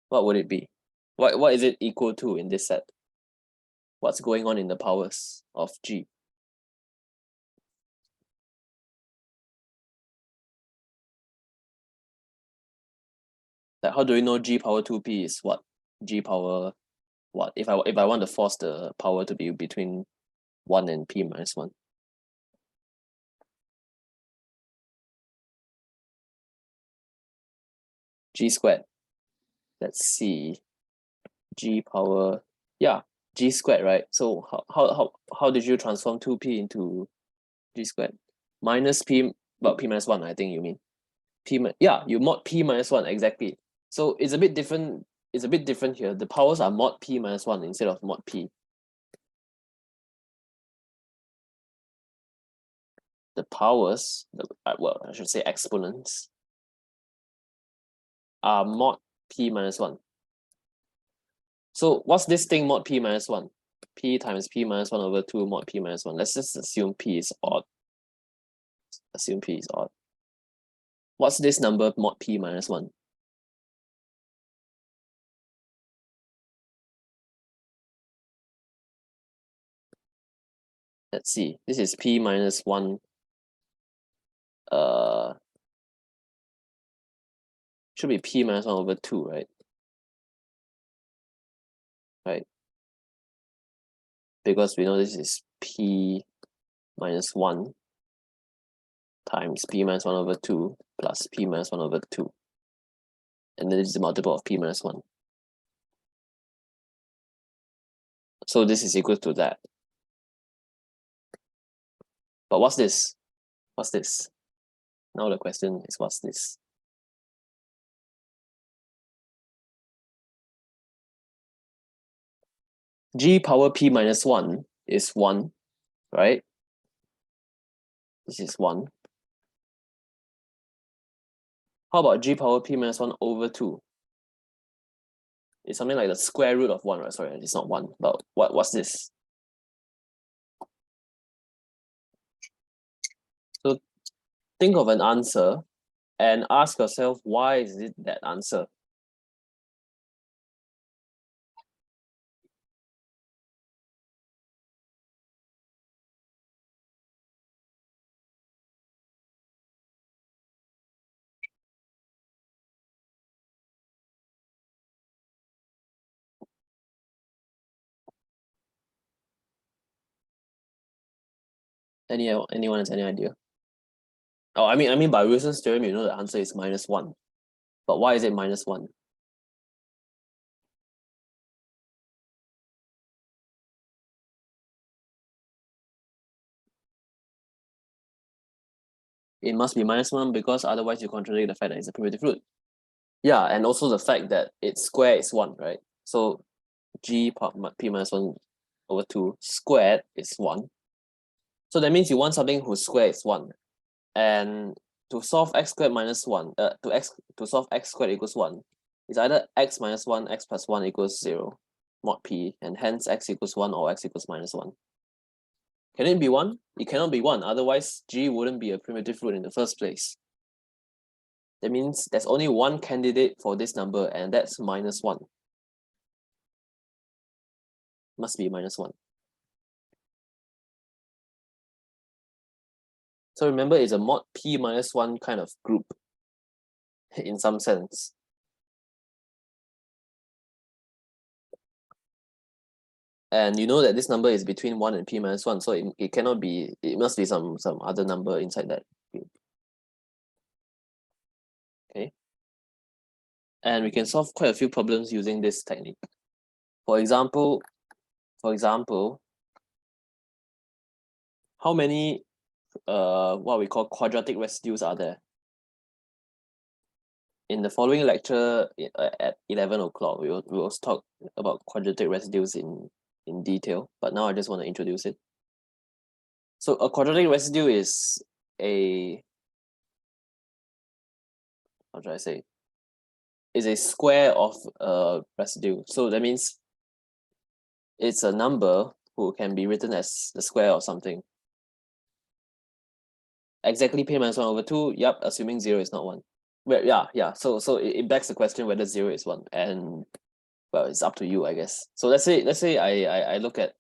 what would it be? What is it equal to in this set? What's going on in the powers of g? Like how do we know g power 2p is what? G power what? If I want to force the power to be between 1 and p minus 1. G squared. Let's see. G power, yeah, g squared, right? So how did you transform 2p into g squared? Minus p, well, p minus 1, I think you mean. Yeah, you mod p minus 1, exactly. So it's a bit different. It's a bit different here. The powers are mod p minus 1 instead of mod p. The powers, well, I should say exponents, are mod p minus 1. So what's this thing mod p minus 1? P times p minus 1 over 2 mod p minus 1. Let's just assume p is odd. Assume p is odd. What's this number mod p minus 1? Let's see. This is p minus 1. Should be p minus 1 over 2, right? Right. Because we know this is p minus 1 times p minus 1 over 2 plus p minus 1 over 2. And then this is the multiple of p minus 1. So this is equal to that. But what's this? What's this? Now the question is, what's this? G power p minus 1 is 1, right? This is 1. How about g power p minus 1 over 2? It's something like the square root of 1, right? Sorry, it's not 1, but what's this? So think of an answer and ask yourself, why is it that answer? Anyone has any idea? Oh, I mean by Wilson's theorem, you know the answer is minus 1. But why is it minus 1? it must be -1 because otherwise you contradict the fact that it's a primitive root. Yeah, and also the fact that its square is 1, right? So g p -1 over 2 squared is 1. So that means you want something whose square is 1. And to solve x squared minus 1, to solve x squared equals 1, it's either x minus 1, x plus 1 equals 0, mod p, and hence x equals 1 or x equals -1. Can it be 1? It cannot be 1, otherwise g wouldn't be a primitive root in the first place. That means there's only one candidate for this number, and that's -1. Must be -1. So remember, it's a mod p -1 kind of group in some sense. And you know that this number is between 1 and p -1, so it cannot be, it must be some other number inside that group. Okay. And we can solve quite a few problems using this technique. For example, how many what we call quadratic residues are there? In the following lecture at 11 o'clock, we will talk about quadratic residues in detail, but now I just want to introduce it. So a quadratic residue is a, how should I say, is a square of a residue. So that means it's a number who can be written as the square of something. Exactly p -1 over 2, yep, assuming 0 is not 1. Well, yeah. So it begs the question whether 0 is 1, and well, it's up to you, I guess. So let's say I look at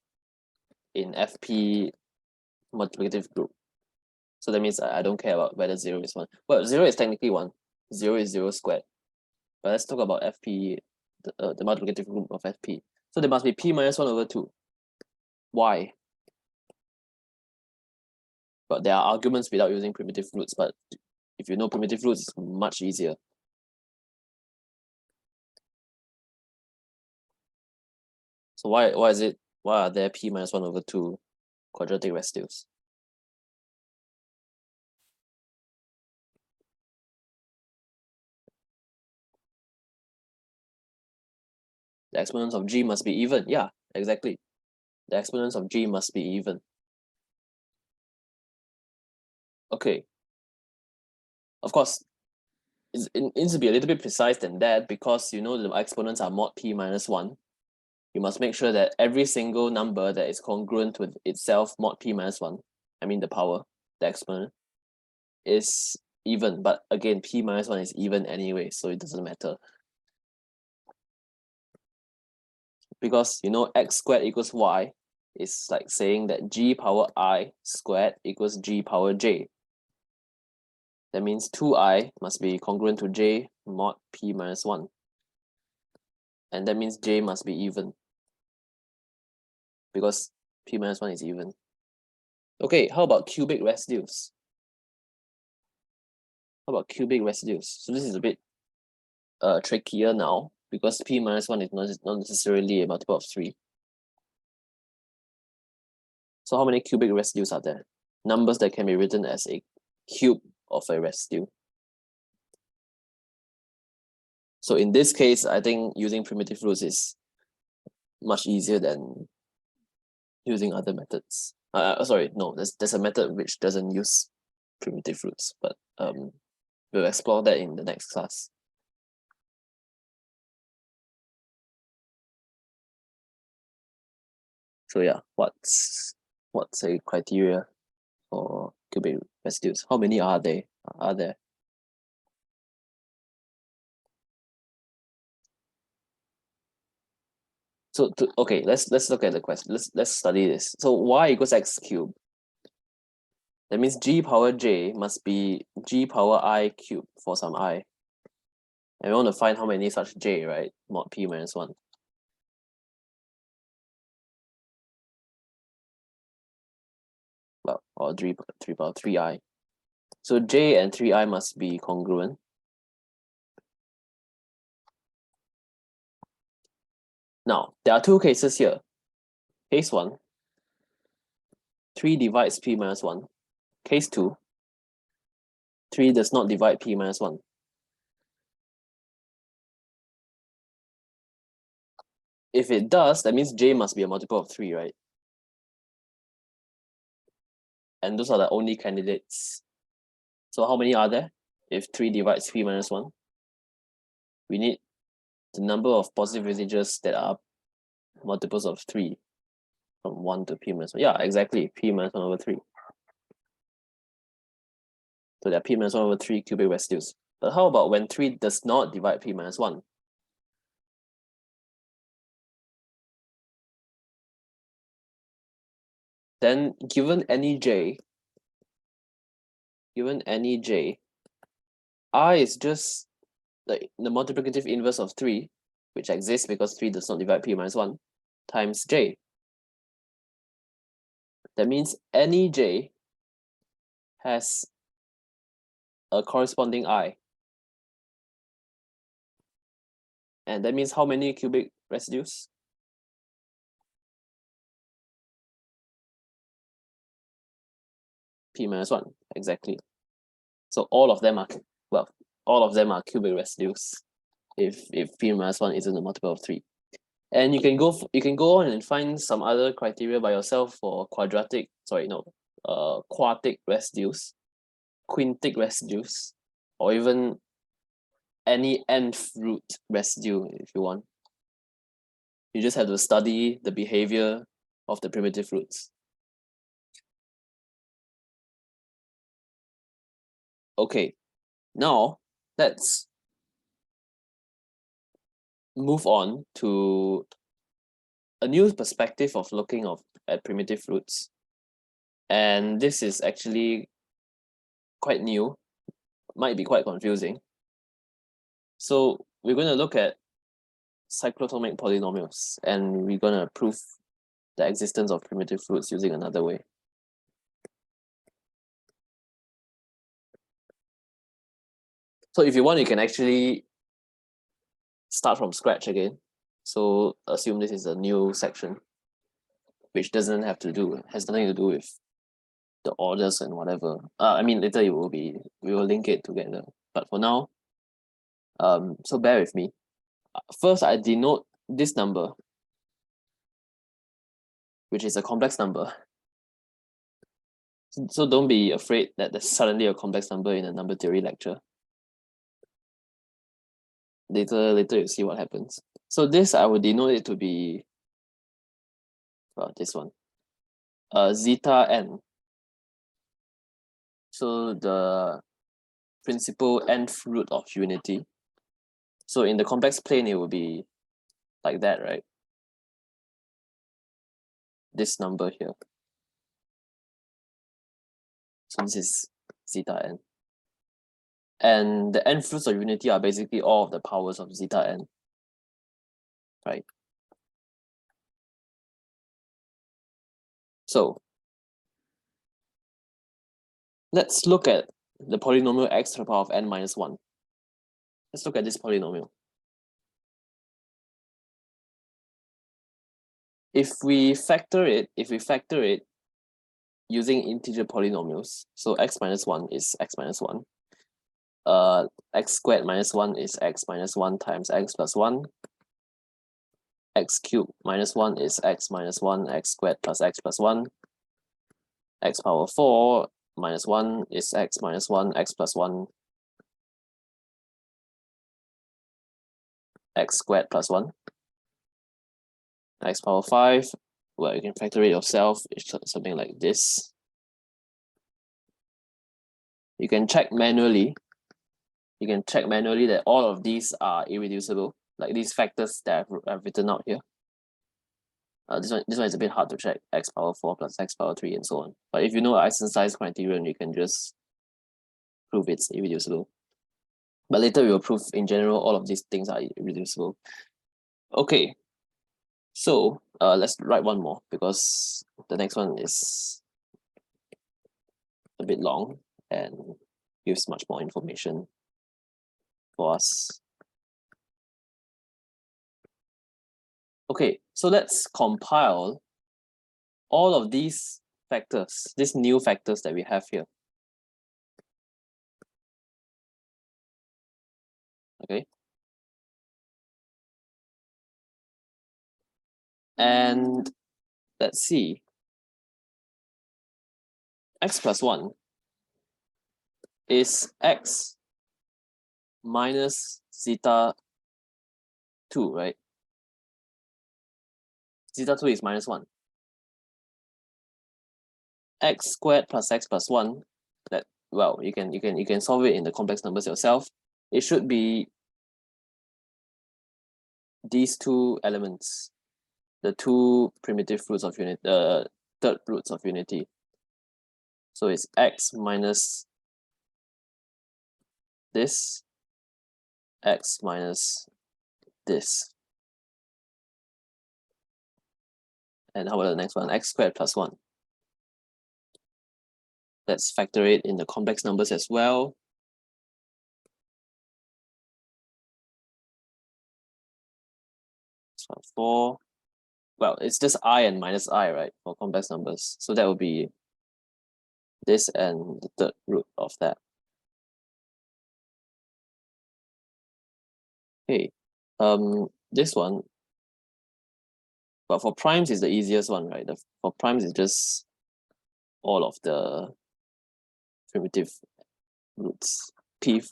in FP multiplicative group. So that means I don't care about whether 0 is 1. Well, 0 is technically 1. 0 is 0 squared. But let's talk about FP, the multiplicative group of FP. So there must be p -1 over 2. Why? But there are arguments without using primitive roots, but if you know primitive roots, it's much easier. So why are there p -1 over 2 quadratic residues? The exponents of g must be even. Yeah, exactly. The exponents of g must be even. Okay. Of course, it needs to be a little bit precise than that, because you know the exponents are mod p -1. You must make sure that every single number that is congruent with itself mod p -1, I mean the power, the exponent, is even. But again, p -1 is even anyway, so it doesn't matter. Because you know x squared equals y is like saying that g power I squared equals g power j. That means 2i must be congruent to j mod p -1. And that means j must be even, because p -1 is even. Okay, how about cubic residues? How about cubic residues? So this is a bit trickier now, because p -1 is not necessarily a multiple of 3. So how many cubic residues are there? Numbers that can be written as a cube of a residue. So in this case, I think using primitive roots is much easier than using other methods. Sorry, no, there's a method which doesn't use primitive roots, but we'll explore that in the next class. So yeah, what's a criteria for cubic residues? How many are there? So okay, let's look at the question. Let's study this. So y equals x cubed. That means g power j must be g power I cubed for some I. And we want to find how many such j, right? Mod p -1. Well, or 3 power 3i. So j and 3i must be congruent. Now, there are two cases here. Case 1, 3 divides p -1. Case 2, 3 does not divide p minus 1. If it does, that means j must be a multiple of 3, right? And those are the only candidates. So how many are there? If 3 divides p minus 1, we need the number of positive integers that are multiples of 3 from 1 to p minus 1. Yeah, exactly, p minus 1 over 3. So there are p minus 1 over 3 cubic residues. But how about when 3 does not divide p minus 1? Then given any j, I is just the multiplicative inverse of 3, which exists because 3 does not divide p minus 1, times j. That means any j has a corresponding I. And that means how many cubic residues? P minus 1, exactly. So all of them are, well, all of them are cubic residues if p minus 1 isn't a multiple of 3. And you can go on and find some other criteria by yourself for quartic residues, quintic residues, or even any nth root residue if you want. You just have to study the behavior of the primitive roots. Okay, now let's move on to a new perspective of looking at primitive roots. And this is actually quite new, might be quite confusing. So we're going to look at cyclotomic polynomials, and we're going to prove the existence of primitive roots using another way. So if you want, you can actually start from scratch again. So assume this is a new section, which has nothing to do with the orders and whatever. I mean, later we will link it together. But for now, so bear with me. First, I denote this number, which is a complex number. So don't be afraid that there's suddenly a complex number in a number theory lecture. Later you see what happens. So this, I would denote it to be, this one, zeta n. So the principal nth root of unity. So in the complex plane, it will be like that, right? This number here. So this is zeta n. And the nth roots of unity are basically all of the powers of zeta n, right? So let's look at the polynomial x to the power of n minus 1. Let's look at this polynomial. If we factor it using integer polynomials, so x minus 1 is x minus 1. X squared minus 1 is x minus 1 times x plus 1. X cubed minus 1 is x minus 1, x squared plus x plus 1. X power 4 minus 1 is x minus 1, x plus 1. X squared plus 1. X power 5, well, you can factor it yourself. It's something like this. You can check manually. That all of these are irreducible, like these factors that I've written out here. This one is a bit hard to check. X power 4 plus x power 3 and so on. But if you know Eisenstein's criterion, you can just prove it's irreducible. But later we will prove in general all of these things are irreducible. Okay, so let's write one more because the next one is a bit long and gives much more information for us. Okay, so let's compile all of these factors, these new factors that we have here. Okay. And let's see. X plus 1 is x minus zeta 2, right? Zeta 2 is minus 1. X squared plus x plus 1, that, well, you can solve it in the complex numbers yourself. It should be these two elements, the two primitive roots of unity, third roots of unity. So it's x minus this, x minus this. And how about the next one? X squared plus 1. Let's factor it in the complex numbers as well. So 4. Well, it's just I and minus I, right, for complex numbers. So that will be this and the third root of that. Okay, this one, but for primes is the easiest one, right? For primes is just all of the primitive roots, pth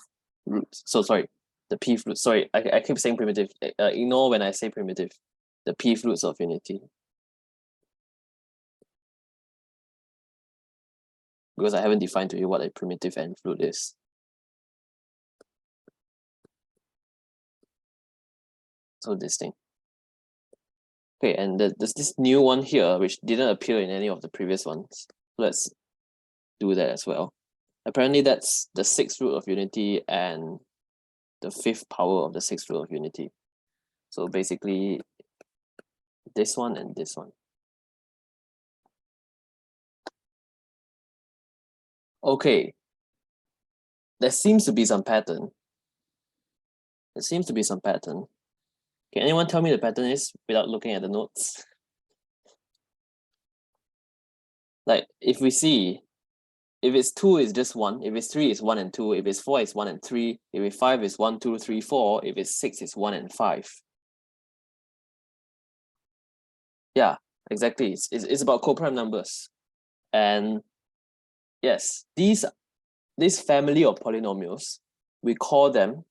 roots. So sorry, the pth roots. Sorry, I keep saying primitive. Ignore when I say primitive. The pth roots of unity. Because I haven't defined to you what a primitive nth root is. So this thing. Okay, and there's this new one here which didn't appear in any of the previous ones. Let's do that as well. Apparently that's the sixth root of unity and the fifth power of the sixth root of unity. So basically this one and this one. Okay, there seems to be some pattern. There seems to be some pattern. Can anyone tell me the pattern is without looking at the notes? Like if we see, if it's 2 is just 1, if it's 3 is 1 and 2, if it's 4 is 1 and 3, if it's 5 is 1, 2, 3, 4, if it's 6 is 1 and 5. Yeah, exactly. It's about co-prime numbers. And yes, this family of polynomials, we call them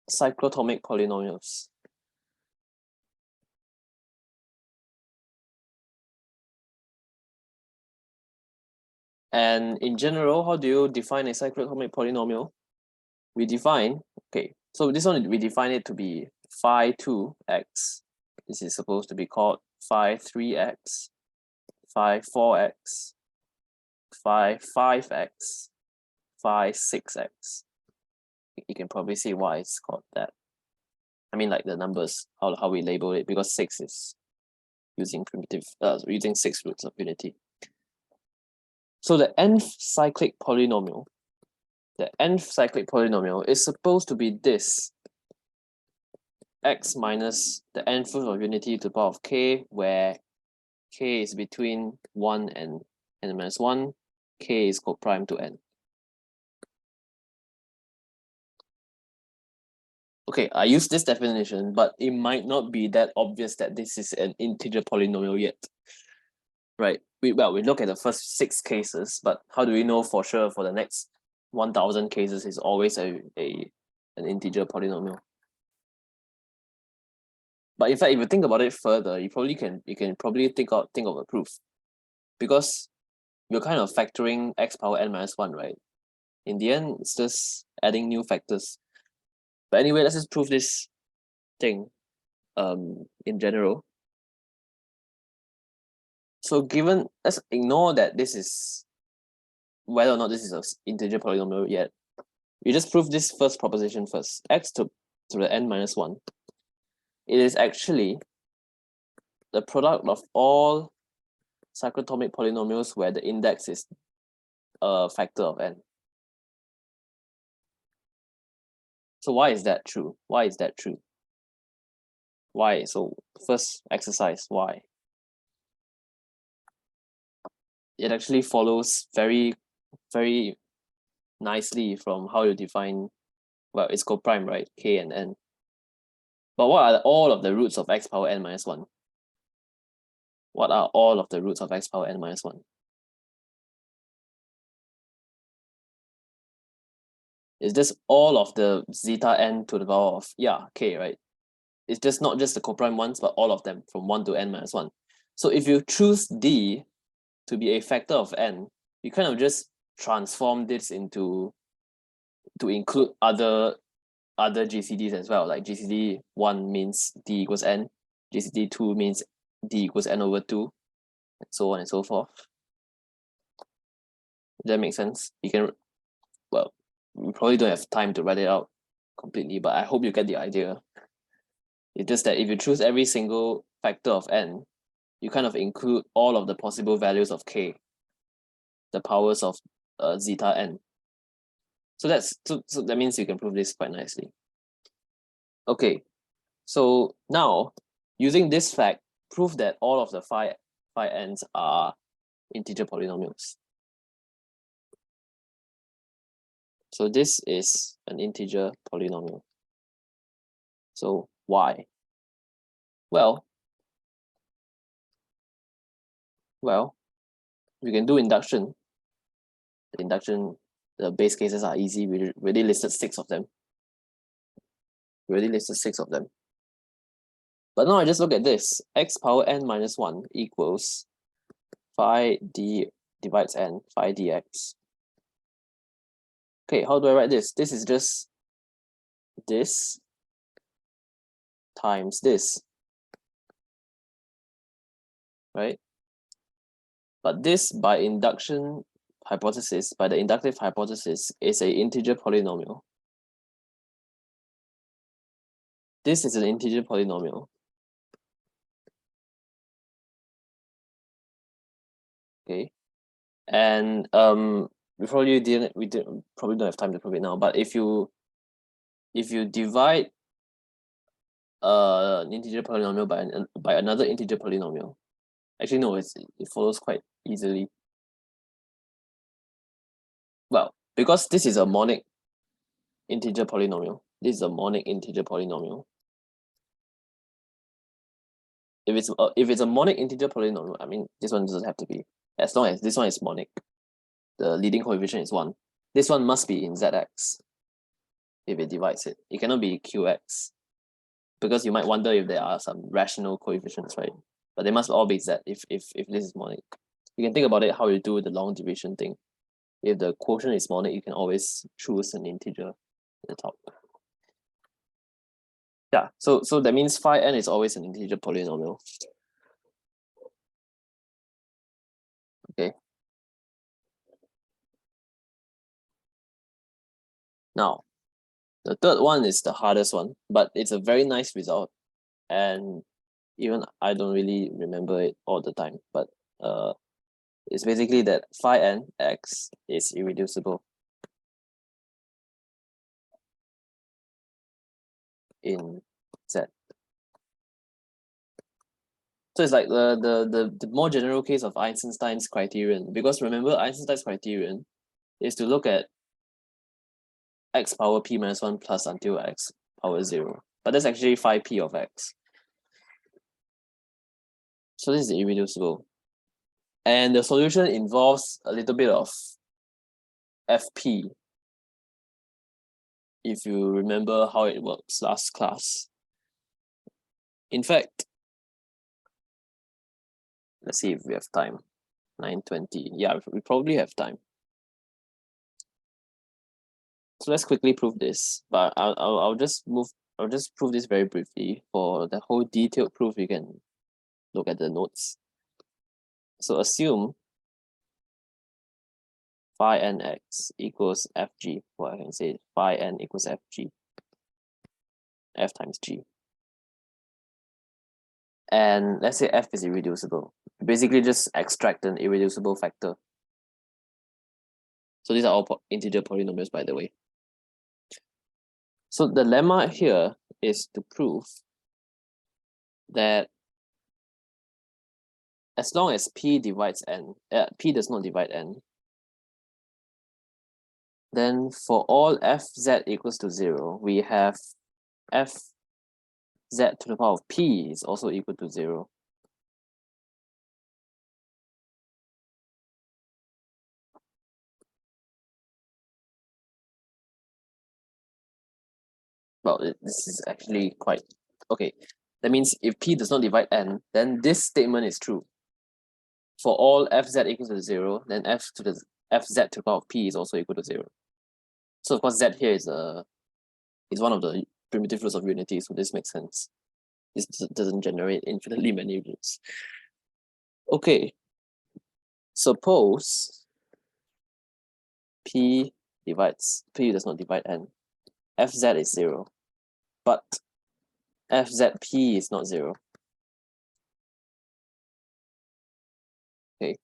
cyclotomic polynomials. And in general, how do you define a cyclotomic polynomial? We define, okay, so this one we define it to be phi 2x. This is supposed to be called phi 3x, phi 4x, phi 5x, phi 6x. You can probably see why it's called that. I mean, like the numbers, how we label it, because 6 is using primitive, using 6 roots of unity. So the nth cyclic polynomial is supposed to be this x minus the nth root of unity to the power of k, where k is between 1 and n minus 1, k is co-prime to n. Okay, I use this definition, but it might not be that obvious that this is an integer polynomial yet. Right? We look at the first 6 cases, but how do we know for sure for the next 1000 cases is always an integer polynomial? But in fact, if you think about it further, you can probably think of a proof, because you're kind of factoring x power n minus 1, right? In the end, it's just adding new factors. But anyway, let's just prove this thing in general. So let's ignore that this is whether or not this is an integer polynomial yet. You just prove this first proposition first. X to the n minus 1. It is actually the product of all cyclotomic polynomials where the index is a factor of n. So why is that true? Why is that true? Why? So first exercise, why? It actually follows very, very nicely from how you define, well, it's co-prime, right? K and n. But what are all of the roots of x power n minus 1? What are all of the roots of x power n minus 1? Is this all of the zeta n to the power of, yeah, k, right? It's just not just the coprime ones, but all of them from 1 to n minus 1. So if you choose d to be a factor of n, you kind of just transform this into to include other GCDs as well. Like GCD 1 means d equals n, GCD 2 means d equals n over 2, and so on and so forth. Does that make sense? You can, well, we probably don't have time to write it out completely, but I hope you get the idea. It's just that if you choose every single factor of n, you kind of include all of the possible values of k, the powers of zeta n. So that means you can prove this quite nicely. Okay, so now using this fact, prove that all of the phi n's are integer polynomials. So this is an integer polynomial. So why? Well, we can do induction. The induction, the base cases are easy. We already listed 6 of them. But now I just look at this. X power n minus 1 equals phi d divides n, phi dx. Okay, how do I write this? This is just this times this, right? But this, by the inductive hypothesis, is an integer polynomial. This is an integer polynomial. Okay, and we probably probably don't have time to prove it now. But if you divide an integer polynomial by another integer polynomial, actually no, it follows quite easily. Well, because this is a monic integer polynomial. This is a monic integer polynomial. If it's a monic integer polynomial, I mean, this one doesn't have to be. As long as this one is monic, the leading coefficient is 1. This one must be in ZX if it divides it. It cannot be QX, because you might wonder if there are some rational coefficients, right? But they must all be Z if this is monic. You can think about it how you do the long division thing. If the quotient is monic, you can always choose an integer at the top. Yeah, so that means phi n is always an integer polynomial. Okay. Now, the third one is the hardest one, but it's a very nice result. And even I don't really remember it all the time, but it's basically that phi n x is irreducible in Z. So it's like the more general case of Einstein's criterion, because remember Einstein's criterion is to look at x power p minus 1 plus until x power 0. But that's actually phi p of x. So this is irreducible. And the solution involves a little bit of FP. If you remember how it works last class. In fact, let's see if we have time. 9:20. Yeah, we probably have time. So let's quickly prove this. But I'll just prove this very briefly. For the whole detailed proof, you can look at the notes. So assume phi nx equals fg. Well, I can say phi n equals fg. F times g. And let's say f is irreducible. Basically just extract an irreducible factor. So these are all integer polynomials, by the way. So the lemma here is to prove that as long as p divides n, p does not divide n, then for all fz equals to 0, we have fz to the power of p is also equal to 0. Well, this is actually quite okay. That means if p does not divide n, then this statement is true. For all fz equals to 0, then fz to the power of p is also equal to 0. So of course z here is one of the primitive roots of unity, so this makes sense. This doesn't generate infinitely many roots. Okay, suppose p does not divide n. Fz is 0, but Fzp is not 0. Okay.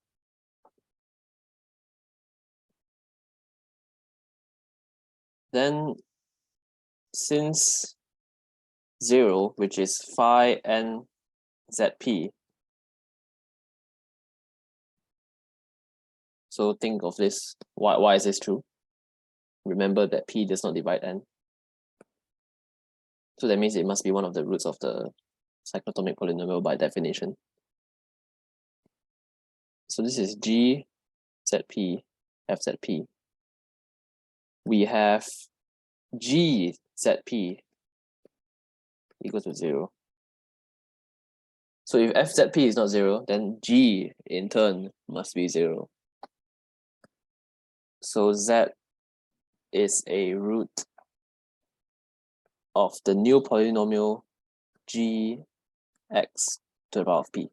Then since 0, which is phi n zp, so think of this. Why is this true? Remember that p does not divide n. So that means it must be one of the roots of the cyclotomic polynomial by definition. So this is g zp fzp. We have g zp equals to 0. So if fzp is not 0, then g in turn must be 0. So z is a root of the new polynomial g x to the power of p.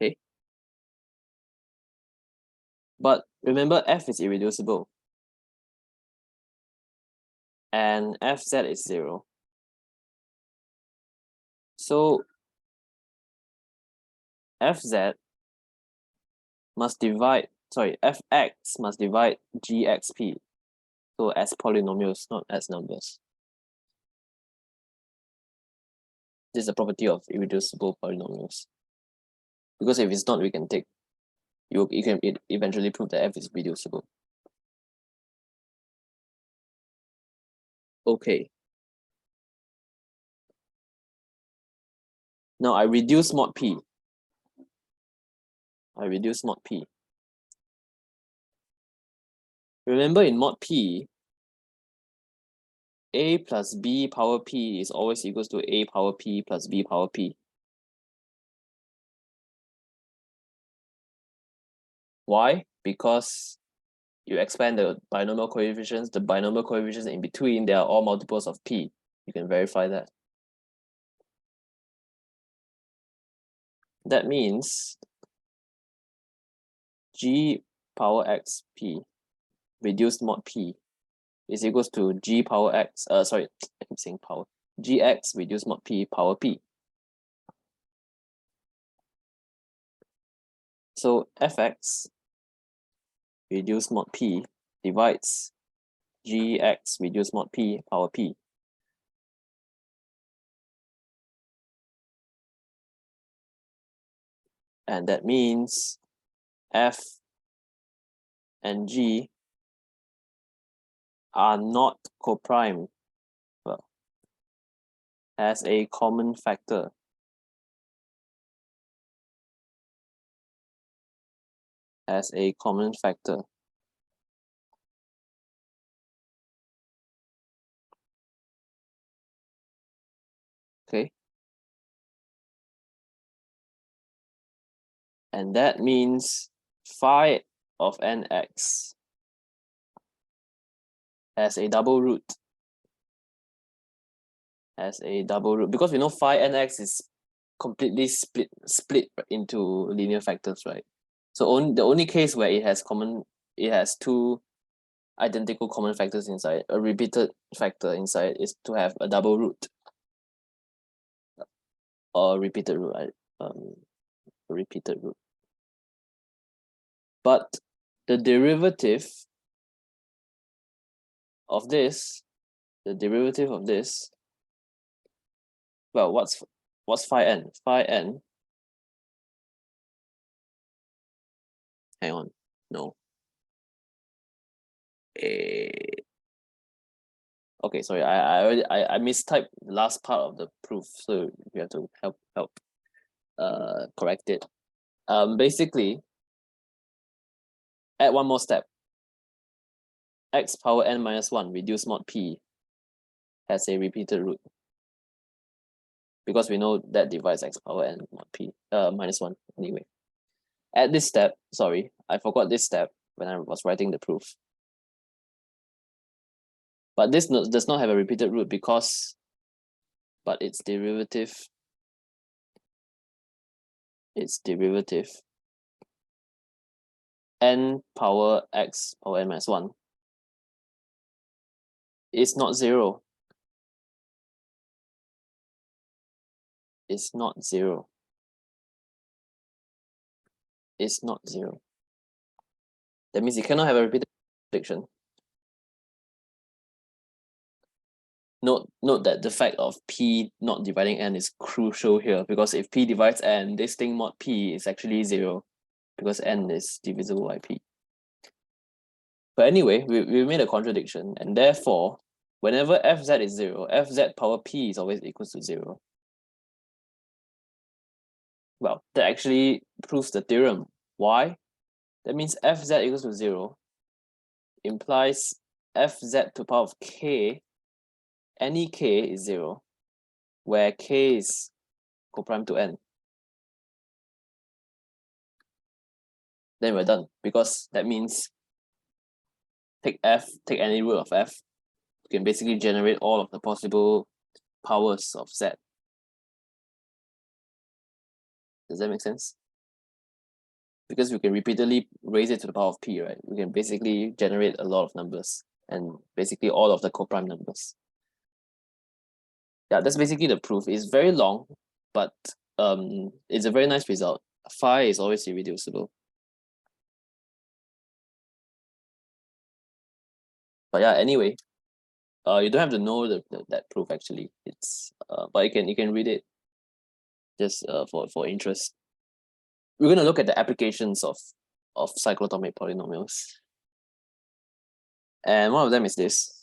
Okay. But remember, f is irreducible. And fz is 0. So fz must divide, fx must divide gxp. So as polynomials, not as numbers. This is a property of irreducible polynomials. Because if it's not, we can take, you can eventually prove that f is reducible. Okay. Now I reduce mod p. Remember in mod p, a plus b power p is always equals to a power p plus b power p. Why? Because you expand the binomial coefficients in between, they are all multiples of p. You can verify that. That means g power x p reduced mod p is equals to g power x, I keep saying power, gx reduced mod p power p. So fx reduced mod p divides gx reduced mod p power p. And that means f and g are not coprime. Well, has a common factor. Okay. And that means phi of nx has a double root. Because we know phi nx is completely split into linear factors, right? So the only case where it has two identical common factors inside, a repeated factor inside, is to have a double root or repeated root, repeated root. But the derivative of this, well, what's phi n? Phi n hang on, no. Okay, sorry, I mistyped the last part of the proof, so we have to help correct it. Basically, add one more step. X power n minus 1 reduce mod p has a repeated root. Because we know that divides x power n mod p minus 1 anyway. At this step, sorry, I forgot this step when I was writing the proof. But this does not have a repeated root because, but its derivative n power x power n minus 1 is not 0. It's not 0. It's not 0. That means it cannot have a repeated prediction. Note that the fact of p not dividing n is crucial here, because if p divides n, this thing mod p is actually 0, because n is divisible by p. But anyway, we made a contradiction, and therefore, whenever fz is 0, fz power p is always equals to 0. Well, that actually proves the theorem. Why? That means fz equals to 0 implies fz to the power of k, any k is 0, where k is coprime to n. Then we're done, because that means take any root of f, you can basically generate all of the possible powers of z. Does that make sense? Because we can repeatedly raise it to the power of p, right? We can basically generate a lot of numbers, and basically all of the coprime numbers. Yeah, that's basically the proof. It's very long, but it's a very nice result. Phi is always irreducible. But yeah, anyway, you don't have to know that proof actually. It's but you can read it just for interest. We're gonna look at the applications of cyclotomic polynomials. And one of them is this.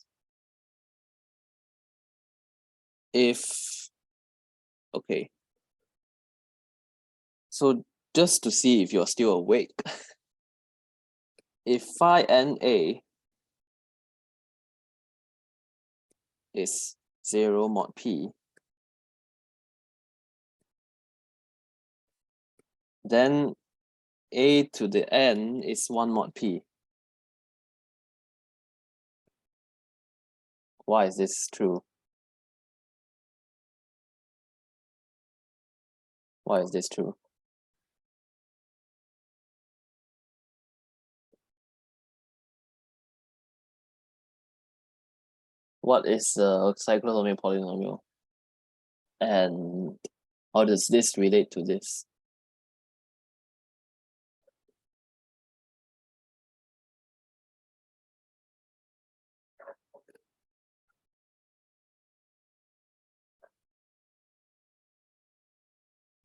Okay. So just to see if you're still awake, if phi NA is 0 mod p, then a to the n is 1 mod p. Why is this true? Why is this true? What is a cyclotomic polynomial? And how does this relate to this?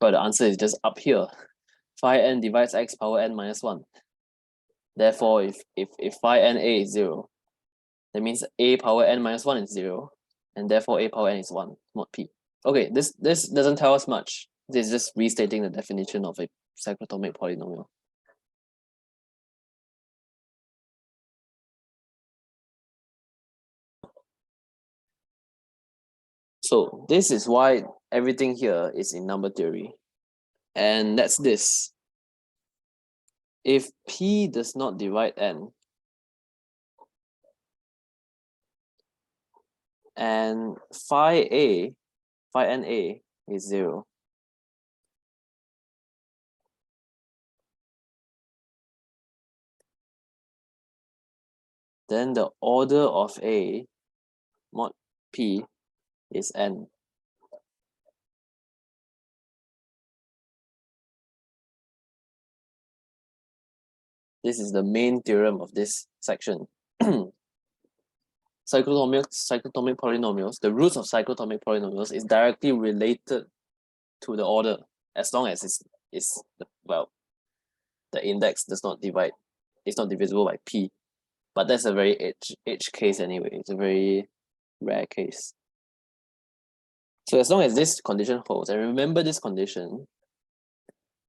But the answer is just up here. Phi n divides x power n minus 1. Therefore, if phi n a is 0, that means a power n minus 1 is 0, and therefore a power n is 1 mod p. Okay, this doesn't tell us much. This is just restating the definition of a cyclotomic polynomial. So this is why everything here is in number theory. And that's this. If p does not divide n, and phi na is 0, then the order of a mod p is n. This is the main theorem of this section. Cyclotomic polynomials, the roots of cyclotomic polynomials is directly related to the order, as long as it's well, the index does not divide, it's not divisible by p. But that's a very edge case anyway. It's a very rare case. So as long as this condition holds, and remember this condition,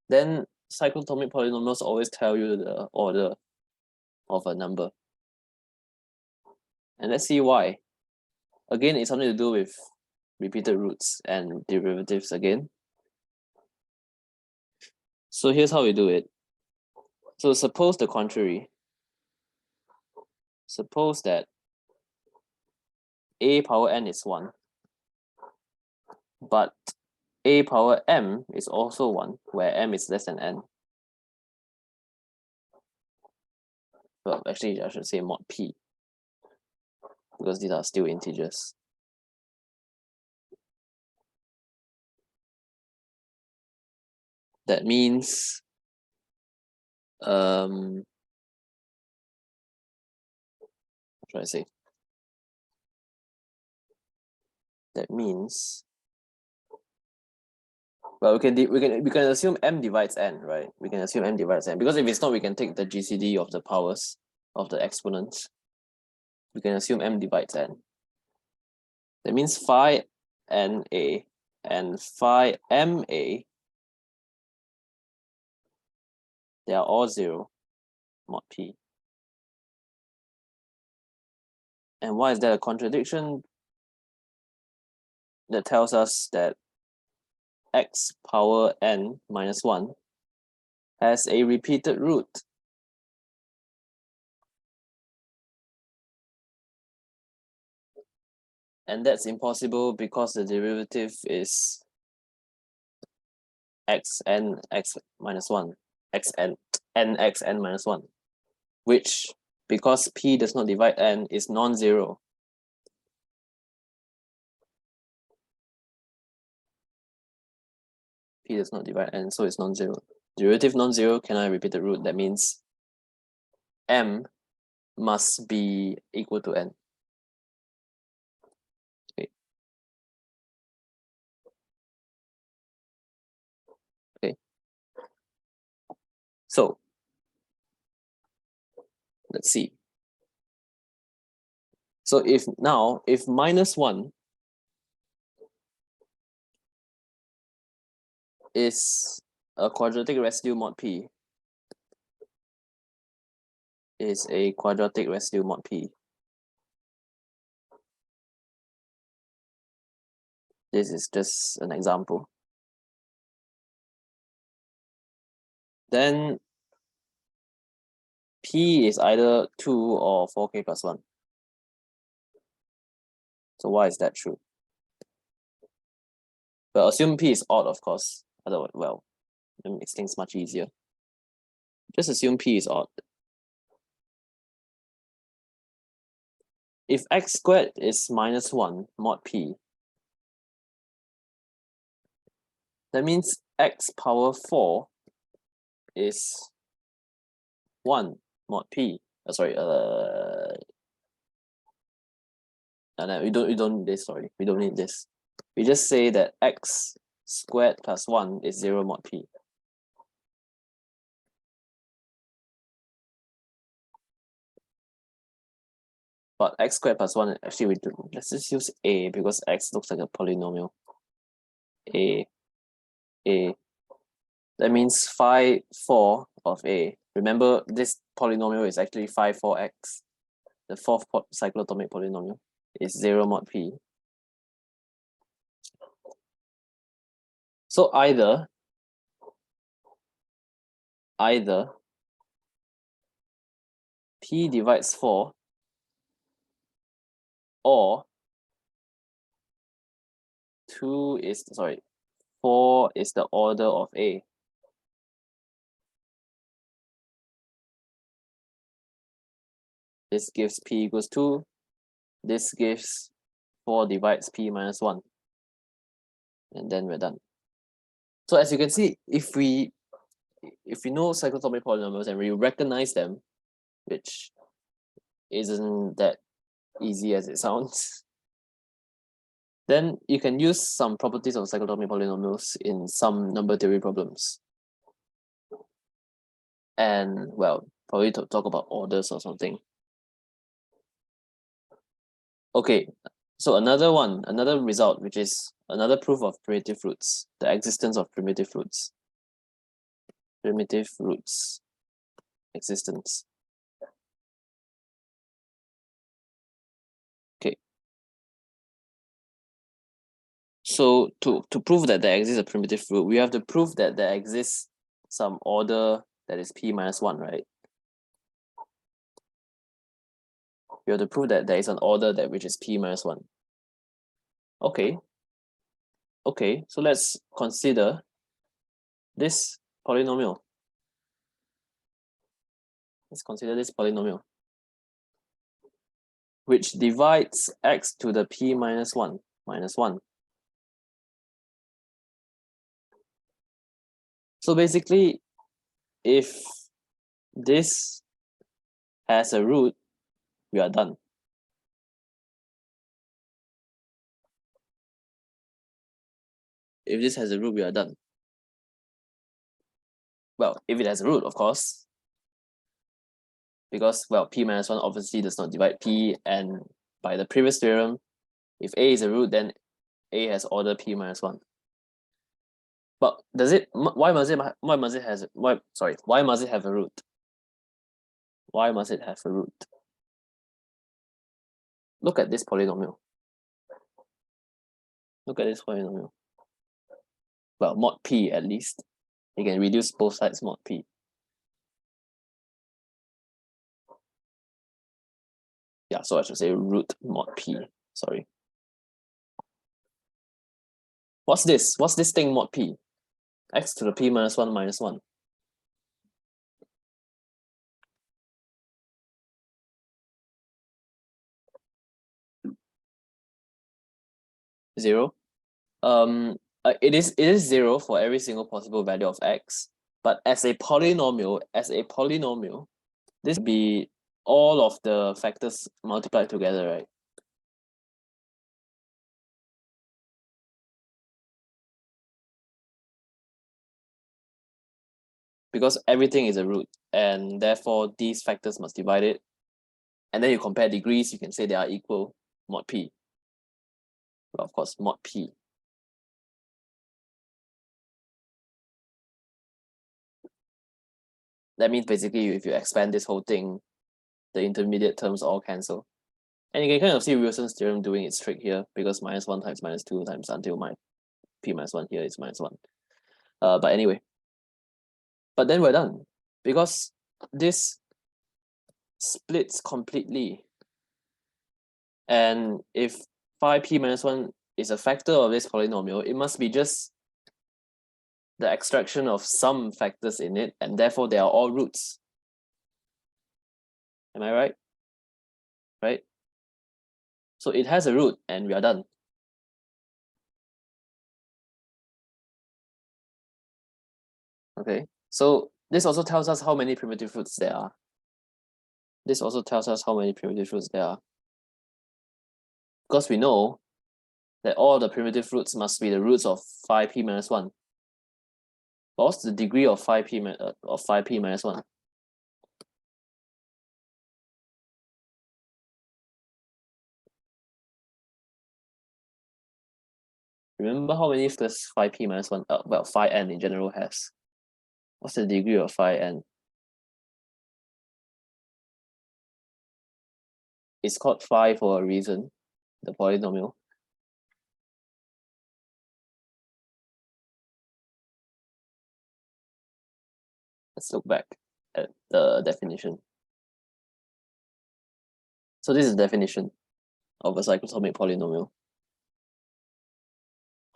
then cyclotomic polynomials always tell you the order of a number. And let's see why. Again, it's something to do with repeated roots and derivatives again. So here's how we do it. So suppose the contrary. Suppose that a power n is 1, but a power m is also 1, where m is less than n. Well, actually, I should say mod p, because these are still integers. That means what should I say? That means, well, we can assume m divides n, right? We can assume m divides n, because if it's not, we can take the GCD of the powers of the exponents. We can assume m divides n. That means phi na and phi ma, they are all 0 mod p. And why is that a contradiction? That tells us that x power n minus 1 has a repeated root. And that's impossible because the derivative is xn x minus 1, xn nxn minus 1, which, because p does not divide n, is non-zero. P does not divide n, so it's non-zero. Derivative non-zero, can I repeat the root? That means m must be equal to n. Okay. Okay. So let's see. So if minus 1 is a quadratic residue mod p, is a quadratic residue mod p. This is just an example. Then p is either 2 or 4k plus 1. So why is that true? Well, assume p is odd, of course. Otherwise, well, it makes things much easier. Just assume p is odd. If x squared is minus 1 mod p, that means x power 4 is 1 mod p. And we don't need this, sorry. We don't need this. We just say that x squared plus 1 is 0 mod p. But x squared plus 1, actually, let's just use a, because x looks like a polynomial. A. That means phi 4 of a. Remember, this polynomial is actually phi 4x. The fourth cyclotomic polynomial is 0 mod p. So either p divides 4, or 4 is the order of a. This gives p equals 2. This gives 4 divides p minus 1. And then we're done. So as you can see, if we know cyclotomic polynomials and we recognize them, which isn't that easy as it sounds, then you can use some properties of cyclotomic polynomials in some number theory problems. and well, probably to talk about orders or something. Okay, so another result, which is another proof of primitive roots, the existence of primitive roots. Primitive roots existence. Okay. So to prove that there exists a primitive root, we have to prove that there exists some order that is p minus 1, right? We have to prove that there is an order that which is p minus 1. Okay. Okay, so let's consider this polynomial. Let's consider this polynomial, which divides x to the p minus 1 minus 1. So basically, if this has a root, we are done. If this has a root, we are done. Well, if it has a root, of course, because, well, p minus 1 obviously does not divide p, and by the previous theorem, if a is a root, then a has order p minus 1. But does it, why must it have a root? Why must it have a root? Look at this polynomial. Look at this polynomial. Well, mod p at least. You can reduce both sides mod p. Yeah, so I should say root mod p. Sorry. What's this? What's this thing mod p? X to the p minus 1 minus 1. Zero. It is 0 for every single possible value of x, but as a polynomial, this would be all of the factors multiplied together, right? Because everything is a root, and therefore these factors must divide it. And then you compare degrees, you can say they are equal mod p. Well, of course, mod p. That means basically if you expand this whole thing, the intermediate terms all cancel. And you can kind of see Wilson's theorem doing its trick here, because minus 1 times minus 2 times until my p minus 1 here is minus 1. But anyway. But then we're done. Because this splits completely. And if phi p minus 1 is a factor of this polynomial, it must be just the extraction of some factors in it, and therefore they are all roots. Am I right? Right? So it has a root, and we are done. Okay, so this also tells us how many primitive roots there are. This also tells us how many primitive roots there are. Because we know that all the primitive roots must be the roots of phi p minus 1. What's the degree of phi p minus 1? Remember how many first phi p minus 1, well, phi n in general has? What's the degree of phi n? It's called phi for a reason, the polynomial. Let's look back at the definition. So this is the definition of a cyclotomic polynomial.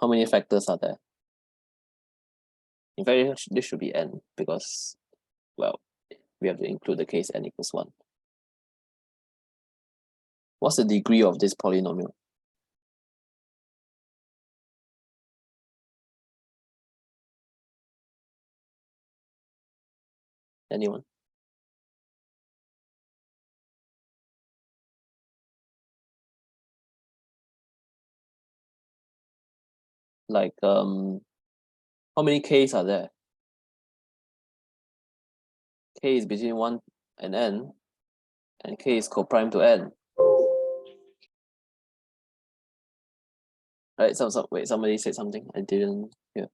How many factors are there? In fact, this should be n, because, well, we have to include the case n equals 1. What's the degree of this polynomial? Anyone? Like, how many k's are there? k is between 1 and n, and k is co-prime to n. Right, wait, somebody said something I didn't hear.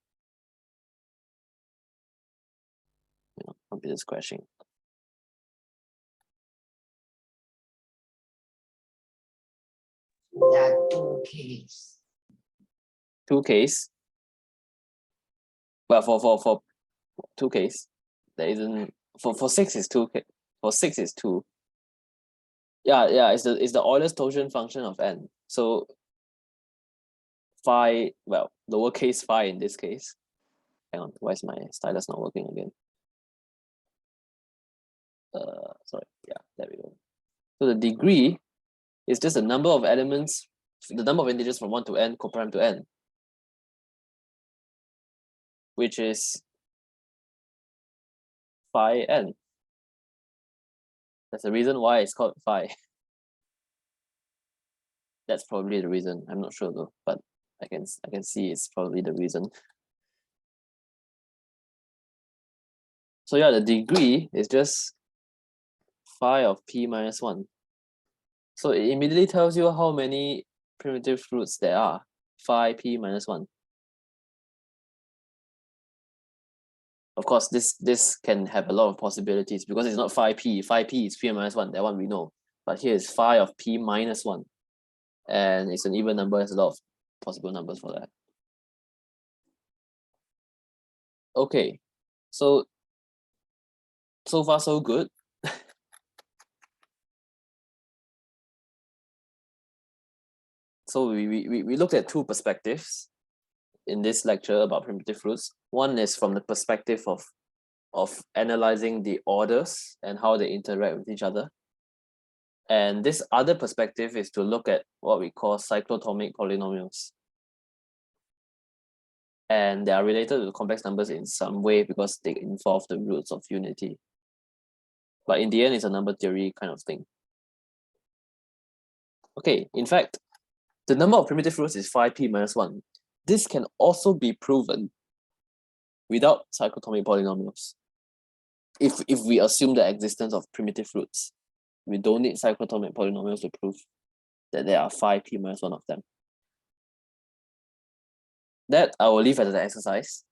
Computer's crashing. There are two Ks. 2Ks. Well, for 2Ks, there isn't. For 6 is 2K. For 6 is 2. Yeah, it's the Euler's totient function of n. So phi, well, lowercase phi in this case. Hang on, why is my stylus not working again? Sorry, yeah, there we go. So the degree is just the number of elements, the number of integers from 1 to n co-prime to n, which is phi n. That's the reason why it's called phi. That's probably the reason. I'm not sure though, but I can see it's probably the reason. So yeah, the degree is just phi of p minus 1. So it immediately tells you how many primitive roots there are. Phi p minus 1. Of course, this can have a lot of possibilities because it's not phi p. Phi p is p minus 1. That one we know. But here is phi of p minus 1. And it's an even number. There's a lot of possible numbers for that. Okay, so far so good. So we looked at two perspectives in this lecture about primitive roots. One is from the perspective of analyzing the orders and how they interact with each other. And this other perspective is to look at what we call cyclotomic polynomials. And they are related to complex numbers in some way because they involve the roots of unity. But in the end, it's a number theory kind of thing. Okay, in fact, the number of primitive roots is phi p minus 1. This can also be proven without cyclotomic polynomials. If we assume the existence of primitive roots, we don't need cyclotomic polynomials to prove that there are phi p minus 1 of them. That I will leave as an exercise.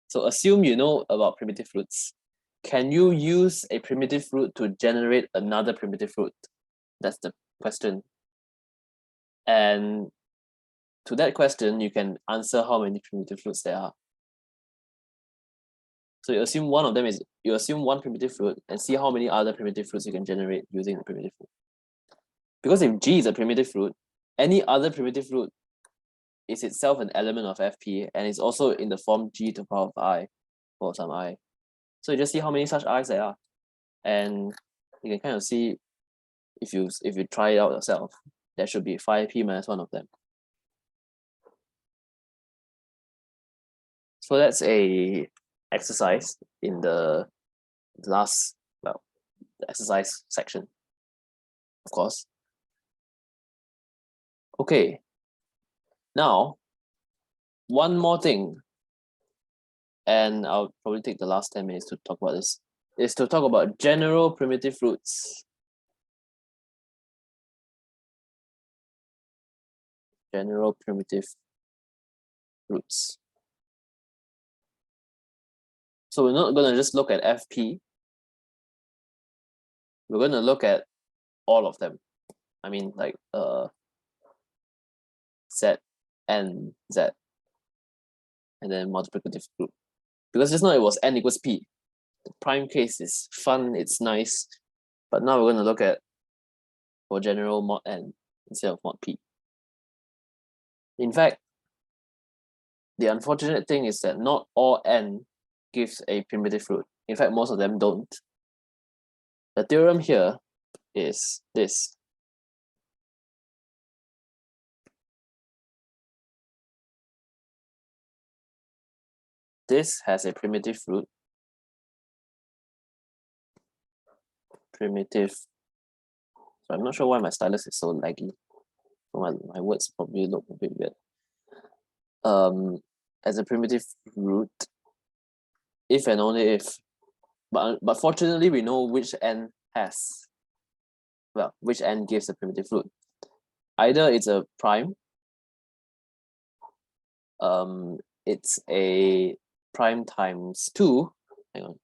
So assume you know about primitive roots. Can you use a primitive root to generate another primitive root? That's the question. And to that question, you can answer how many primitive roots there are. So you assume one primitive root and see how many other primitive roots you can generate using the primitive root. Because if G is a primitive root, any other primitive root is itself an element of FP and is also in the form G to the power of I for some I. So you just see how many such I's there are. And you can kind of see if you try it out yourself, there should be phi p minus 1 of them. So that's a exercise in the last, well, the exercise section, of course. Okay, now one more thing, and I'll probably take the last 10 minutes to talk about this, is to talk about general primitive roots. General primitive roots. So we're not going to just look at FP. We're going to look at all of them. I mean, like Z and Z, and then multiplicative group. Because just now it was n equals p. The prime case is fun, it's nice, but now we're going to look at for general mod n instead of mod p. In fact, the unfortunate thing is that not all n gives a primitive root. In fact, most of them don't. The theorem here is this. This has a primitive root. Primitive. So I'm not sure why my stylus is so laggy. My words probably look a bit weird. As a primitive root, if and only if But fortunately, we know which n has, well, which n gives a primitive root. Either it's a prime, it's a prime times 2. Hang on.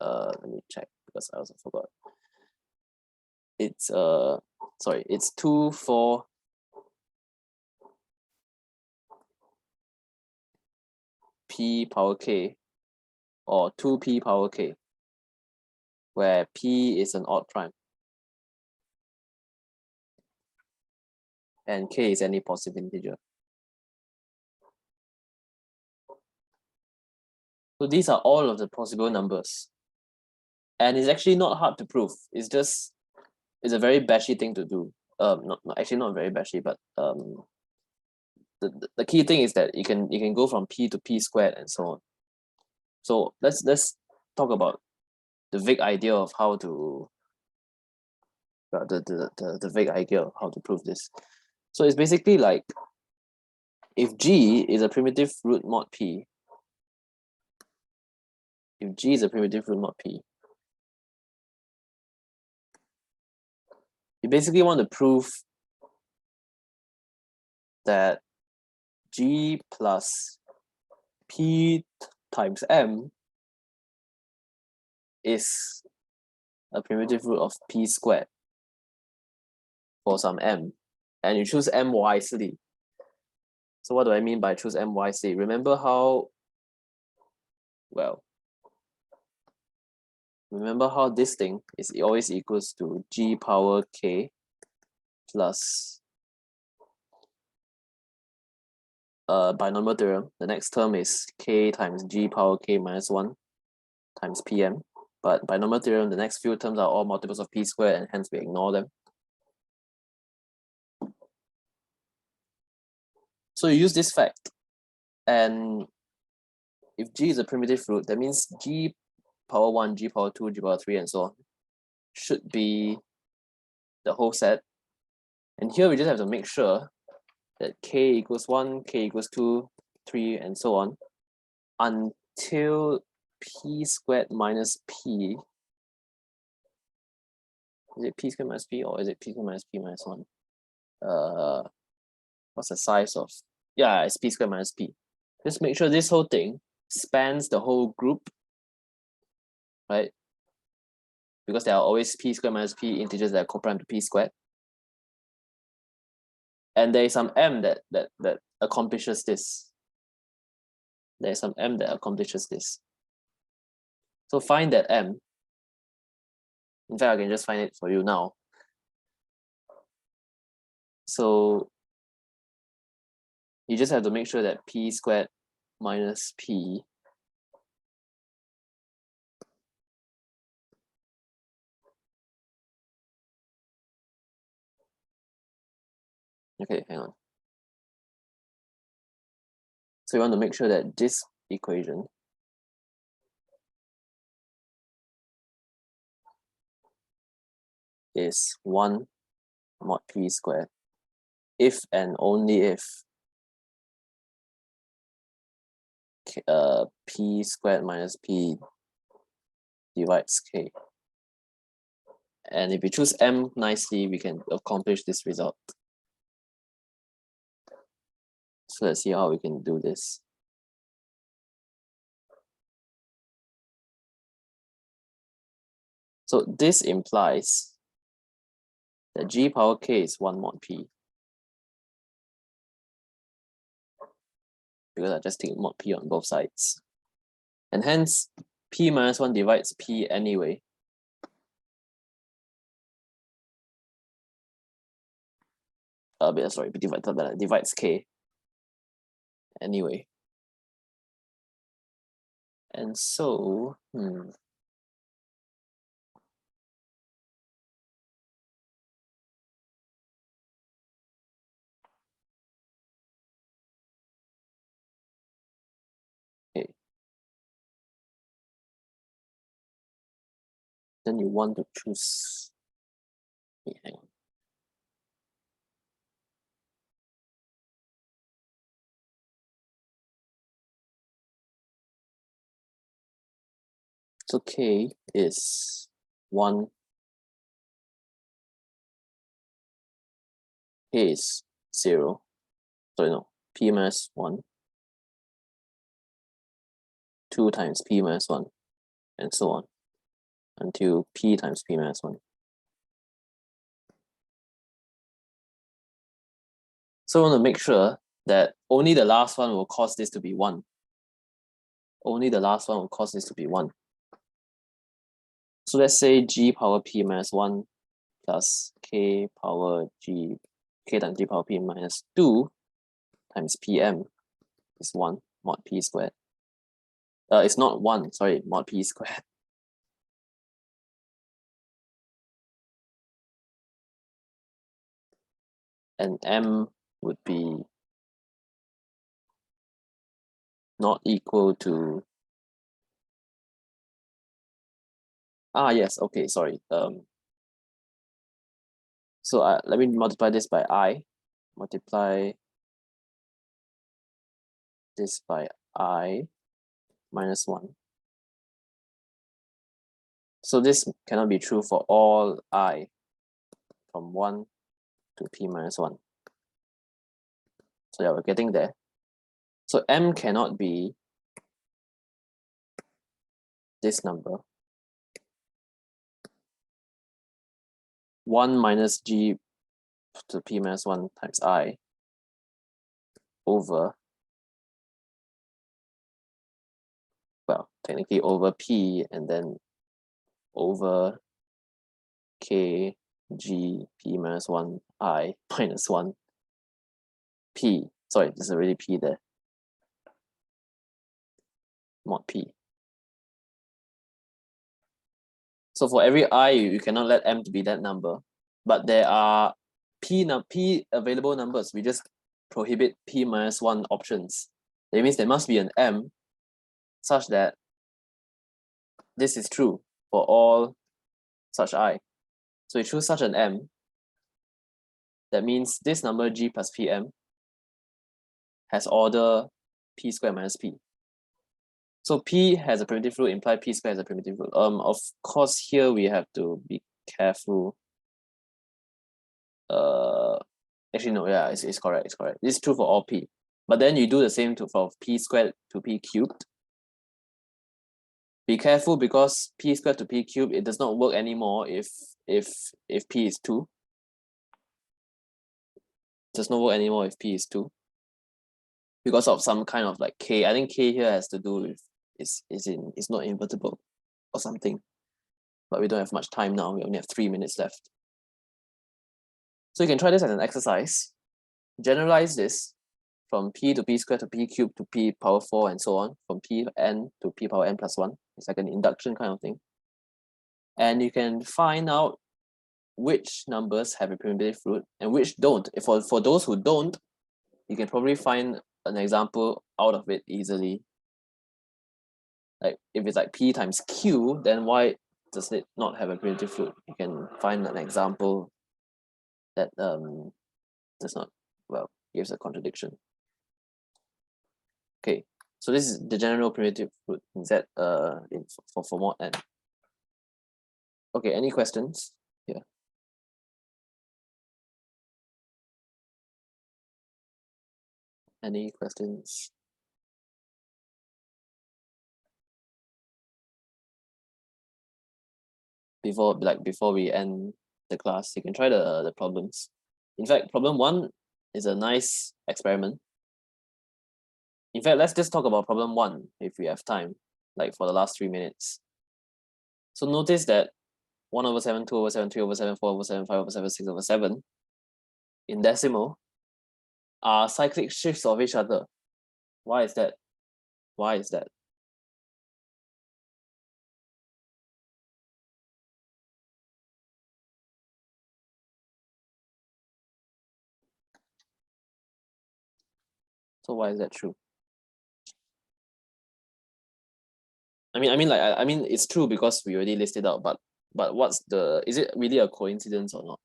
Let me check because I also forgot. It's sorry, it's 2, 4, p power k, or 2p power k, where p is an odd prime and k is any positive integer. So these are all of the possible numbers. And it's actually not hard to prove. It's a very bashy thing to do. Actually not very bashy, but the key thing is that you can go from p to p squared and so on. So let's talk about the vague idea of how to the vague idea of how to prove this. So it's basically like if G is a primitive root mod P, if G is a primitive root mod P, you basically want to prove that G plus P times M is a primitive root of P squared for some M, and you choose M wisely. So what do I mean by choose M wisely? Remember how this thing is always equals to G power K plus binomial theorem. The next term is K times G power K minus 1 times PM. But binomial theorem, the next few terms are all multiples of P squared, and hence we ignore them. So you use this fact, and if G is a primitive root, that means G power 1, G power 2, G power 3, and so on should be the whole set. And here we just have to make sure that K equals 1, K equals 2, 3, and so on until P squared minus P. Is it P squared minus P, or is it P squared minus P minus 1? What's the size of? Yeah, it's P squared minus P. Just make sure this whole thing spans the whole group, right? Because there are always P squared minus P integers that are coprime to P squared. And there is some M that accomplishes this. There is some M that accomplishes this. So find that M. In fact, I can just find it for you now. So you just have to make sure that P squared minus P okay, hang on. So you want to make sure that this equation is 1 mod P squared if and only if P squared minus P divides K. And if we choose M nicely, we can accomplish this result. So let's see how we can do this. So this implies that G power K is 1 mod P. Because I just take mod P on both sides. And hence, P minus 1 divides P anyway. Sorry, divides K anyway. And so, okay. Then you want to choose, okay, hang on. So K is 1. K is 0. Sorry, no. P minus 1. 2 times P minus 1. And so on. Until P times P minus 1. So I want to make sure that only the last one will cause this to be 1. Only the last one will cause this to be 1. So let's say G power P minus 1 plus K power G, K times G power P minus 2 times PM is 1 mod P squared. It's not 1, sorry, mod P squared. And M would be not equal to, yes, okay, sorry. So let me multiply this by I, multiply this by I minus 1. So this cannot be true for all I from 1 to P minus 1. So yeah, we're getting there. So M cannot be this number. 1 minus G to P minus 1 times I over, well, technically over P and then over K G P minus 1 I minus 1 P. Sorry, there's already P there. Mod P. So for every I, you cannot let M to be that number. But there are P available numbers. We just prohibit P minus 1 options. That means there must be an M such that this is true for all such I. So you choose such an M. That means this number G plus PM has order P squared minus P. So P has a primitive root, imply P squared has a primitive root. Of course, here we have to be careful. Actually no, yeah, it's correct, it's correct. This is true for all P. But then you do the same for P squared to P cubed. Be careful because P squared to P cubed, it does not work anymore if P is 2. It does not work anymore if P is 2. Because of some kind of like K. I think K here has to do with it's not invertible or something. But we don't have much time now. We only have 3 minutes left. So you can try this as an exercise. Generalize this from P to P squared to P cubed to P power 4 and so on, from Pn to P power n plus 1. It's like an induction kind of thing. And you can find out which numbers have a primitive root and which don't. For those who don't, you can probably find an example out of it easily. Like if it's like P times Q, then why does it not have a primitive root? You can find an example that does not, well, gives a contradiction. Okay, so this is the general primitive root in Z for mod n. Okay, any questions here? Any questions? Before we end the class, you can try the problems. In fact, problem 1 is a nice experiment. In fact, let's just talk about problem 1 if we have time, like for the last 3 minutes. So notice that 1 over 7, 2 over 7, 3 over 7, 4 over 7, 5 over 7, 6 over 7 in decimal are cyclic shifts of each other. Why is that? Why is that? So why is that true? I mean, it's true because we already listed out, but what's the, is it really a coincidence or not?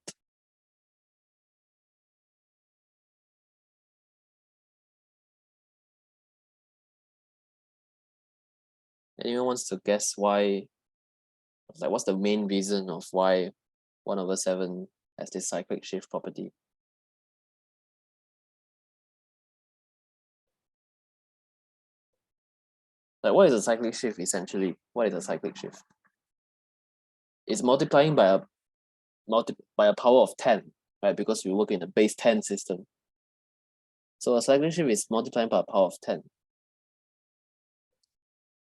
Anyone wants to guess why Like, what's the main reason of why 1/7 has this cyclic shift property? Like, what is a cyclic shift essentially? What is a cyclic shift? It's multiplying by a power of 10, right? Because we work in a base 10 system. So a cyclic shift is multiplying by a power of 10.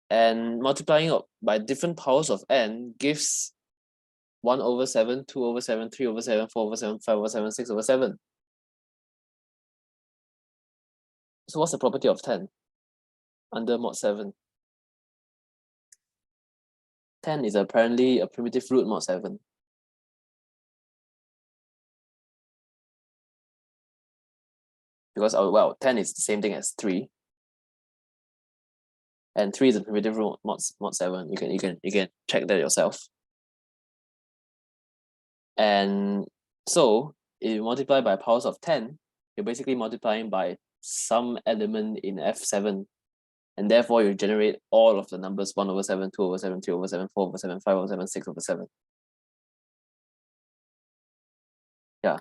And multiplying by different powers of n gives 1/7, 2/7, 3/7, 4/7, 5/7, 6/7. So what's the property of 10 under mod 7? 10 is apparently a primitive root mod 7. Because, well, 10 is the same thing as 3. And 3 is a primitive root mod 7. You can check that yourself. And so if you multiply by powers of 10, you're basically multiplying by some element in F7. And therefore you generate all of the numbers 1/7, 2/7, 3/7, 4/7, 5/7, 6/7. Yeah.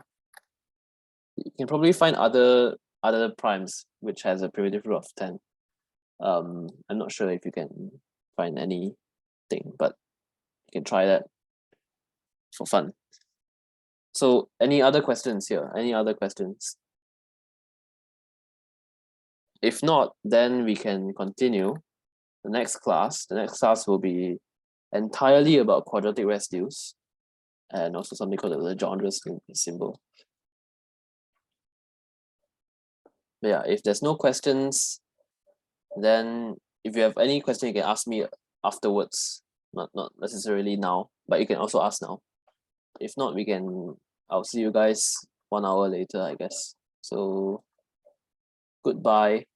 You can probably find other primes which has a primitive root of 10. I'm not sure if you can find anything, but you can try that for fun. So any other questions here? Any other questions? If not, then we can continue the next class. The next class will be entirely about quadratic residues and also something called the Legendre's symbol. But yeah, if there's no questions, then if you have any question, you can ask me afterwards. Not necessarily now, but you can also ask now. If not, I'll see you guys 1 hour later, I guess. So goodbye.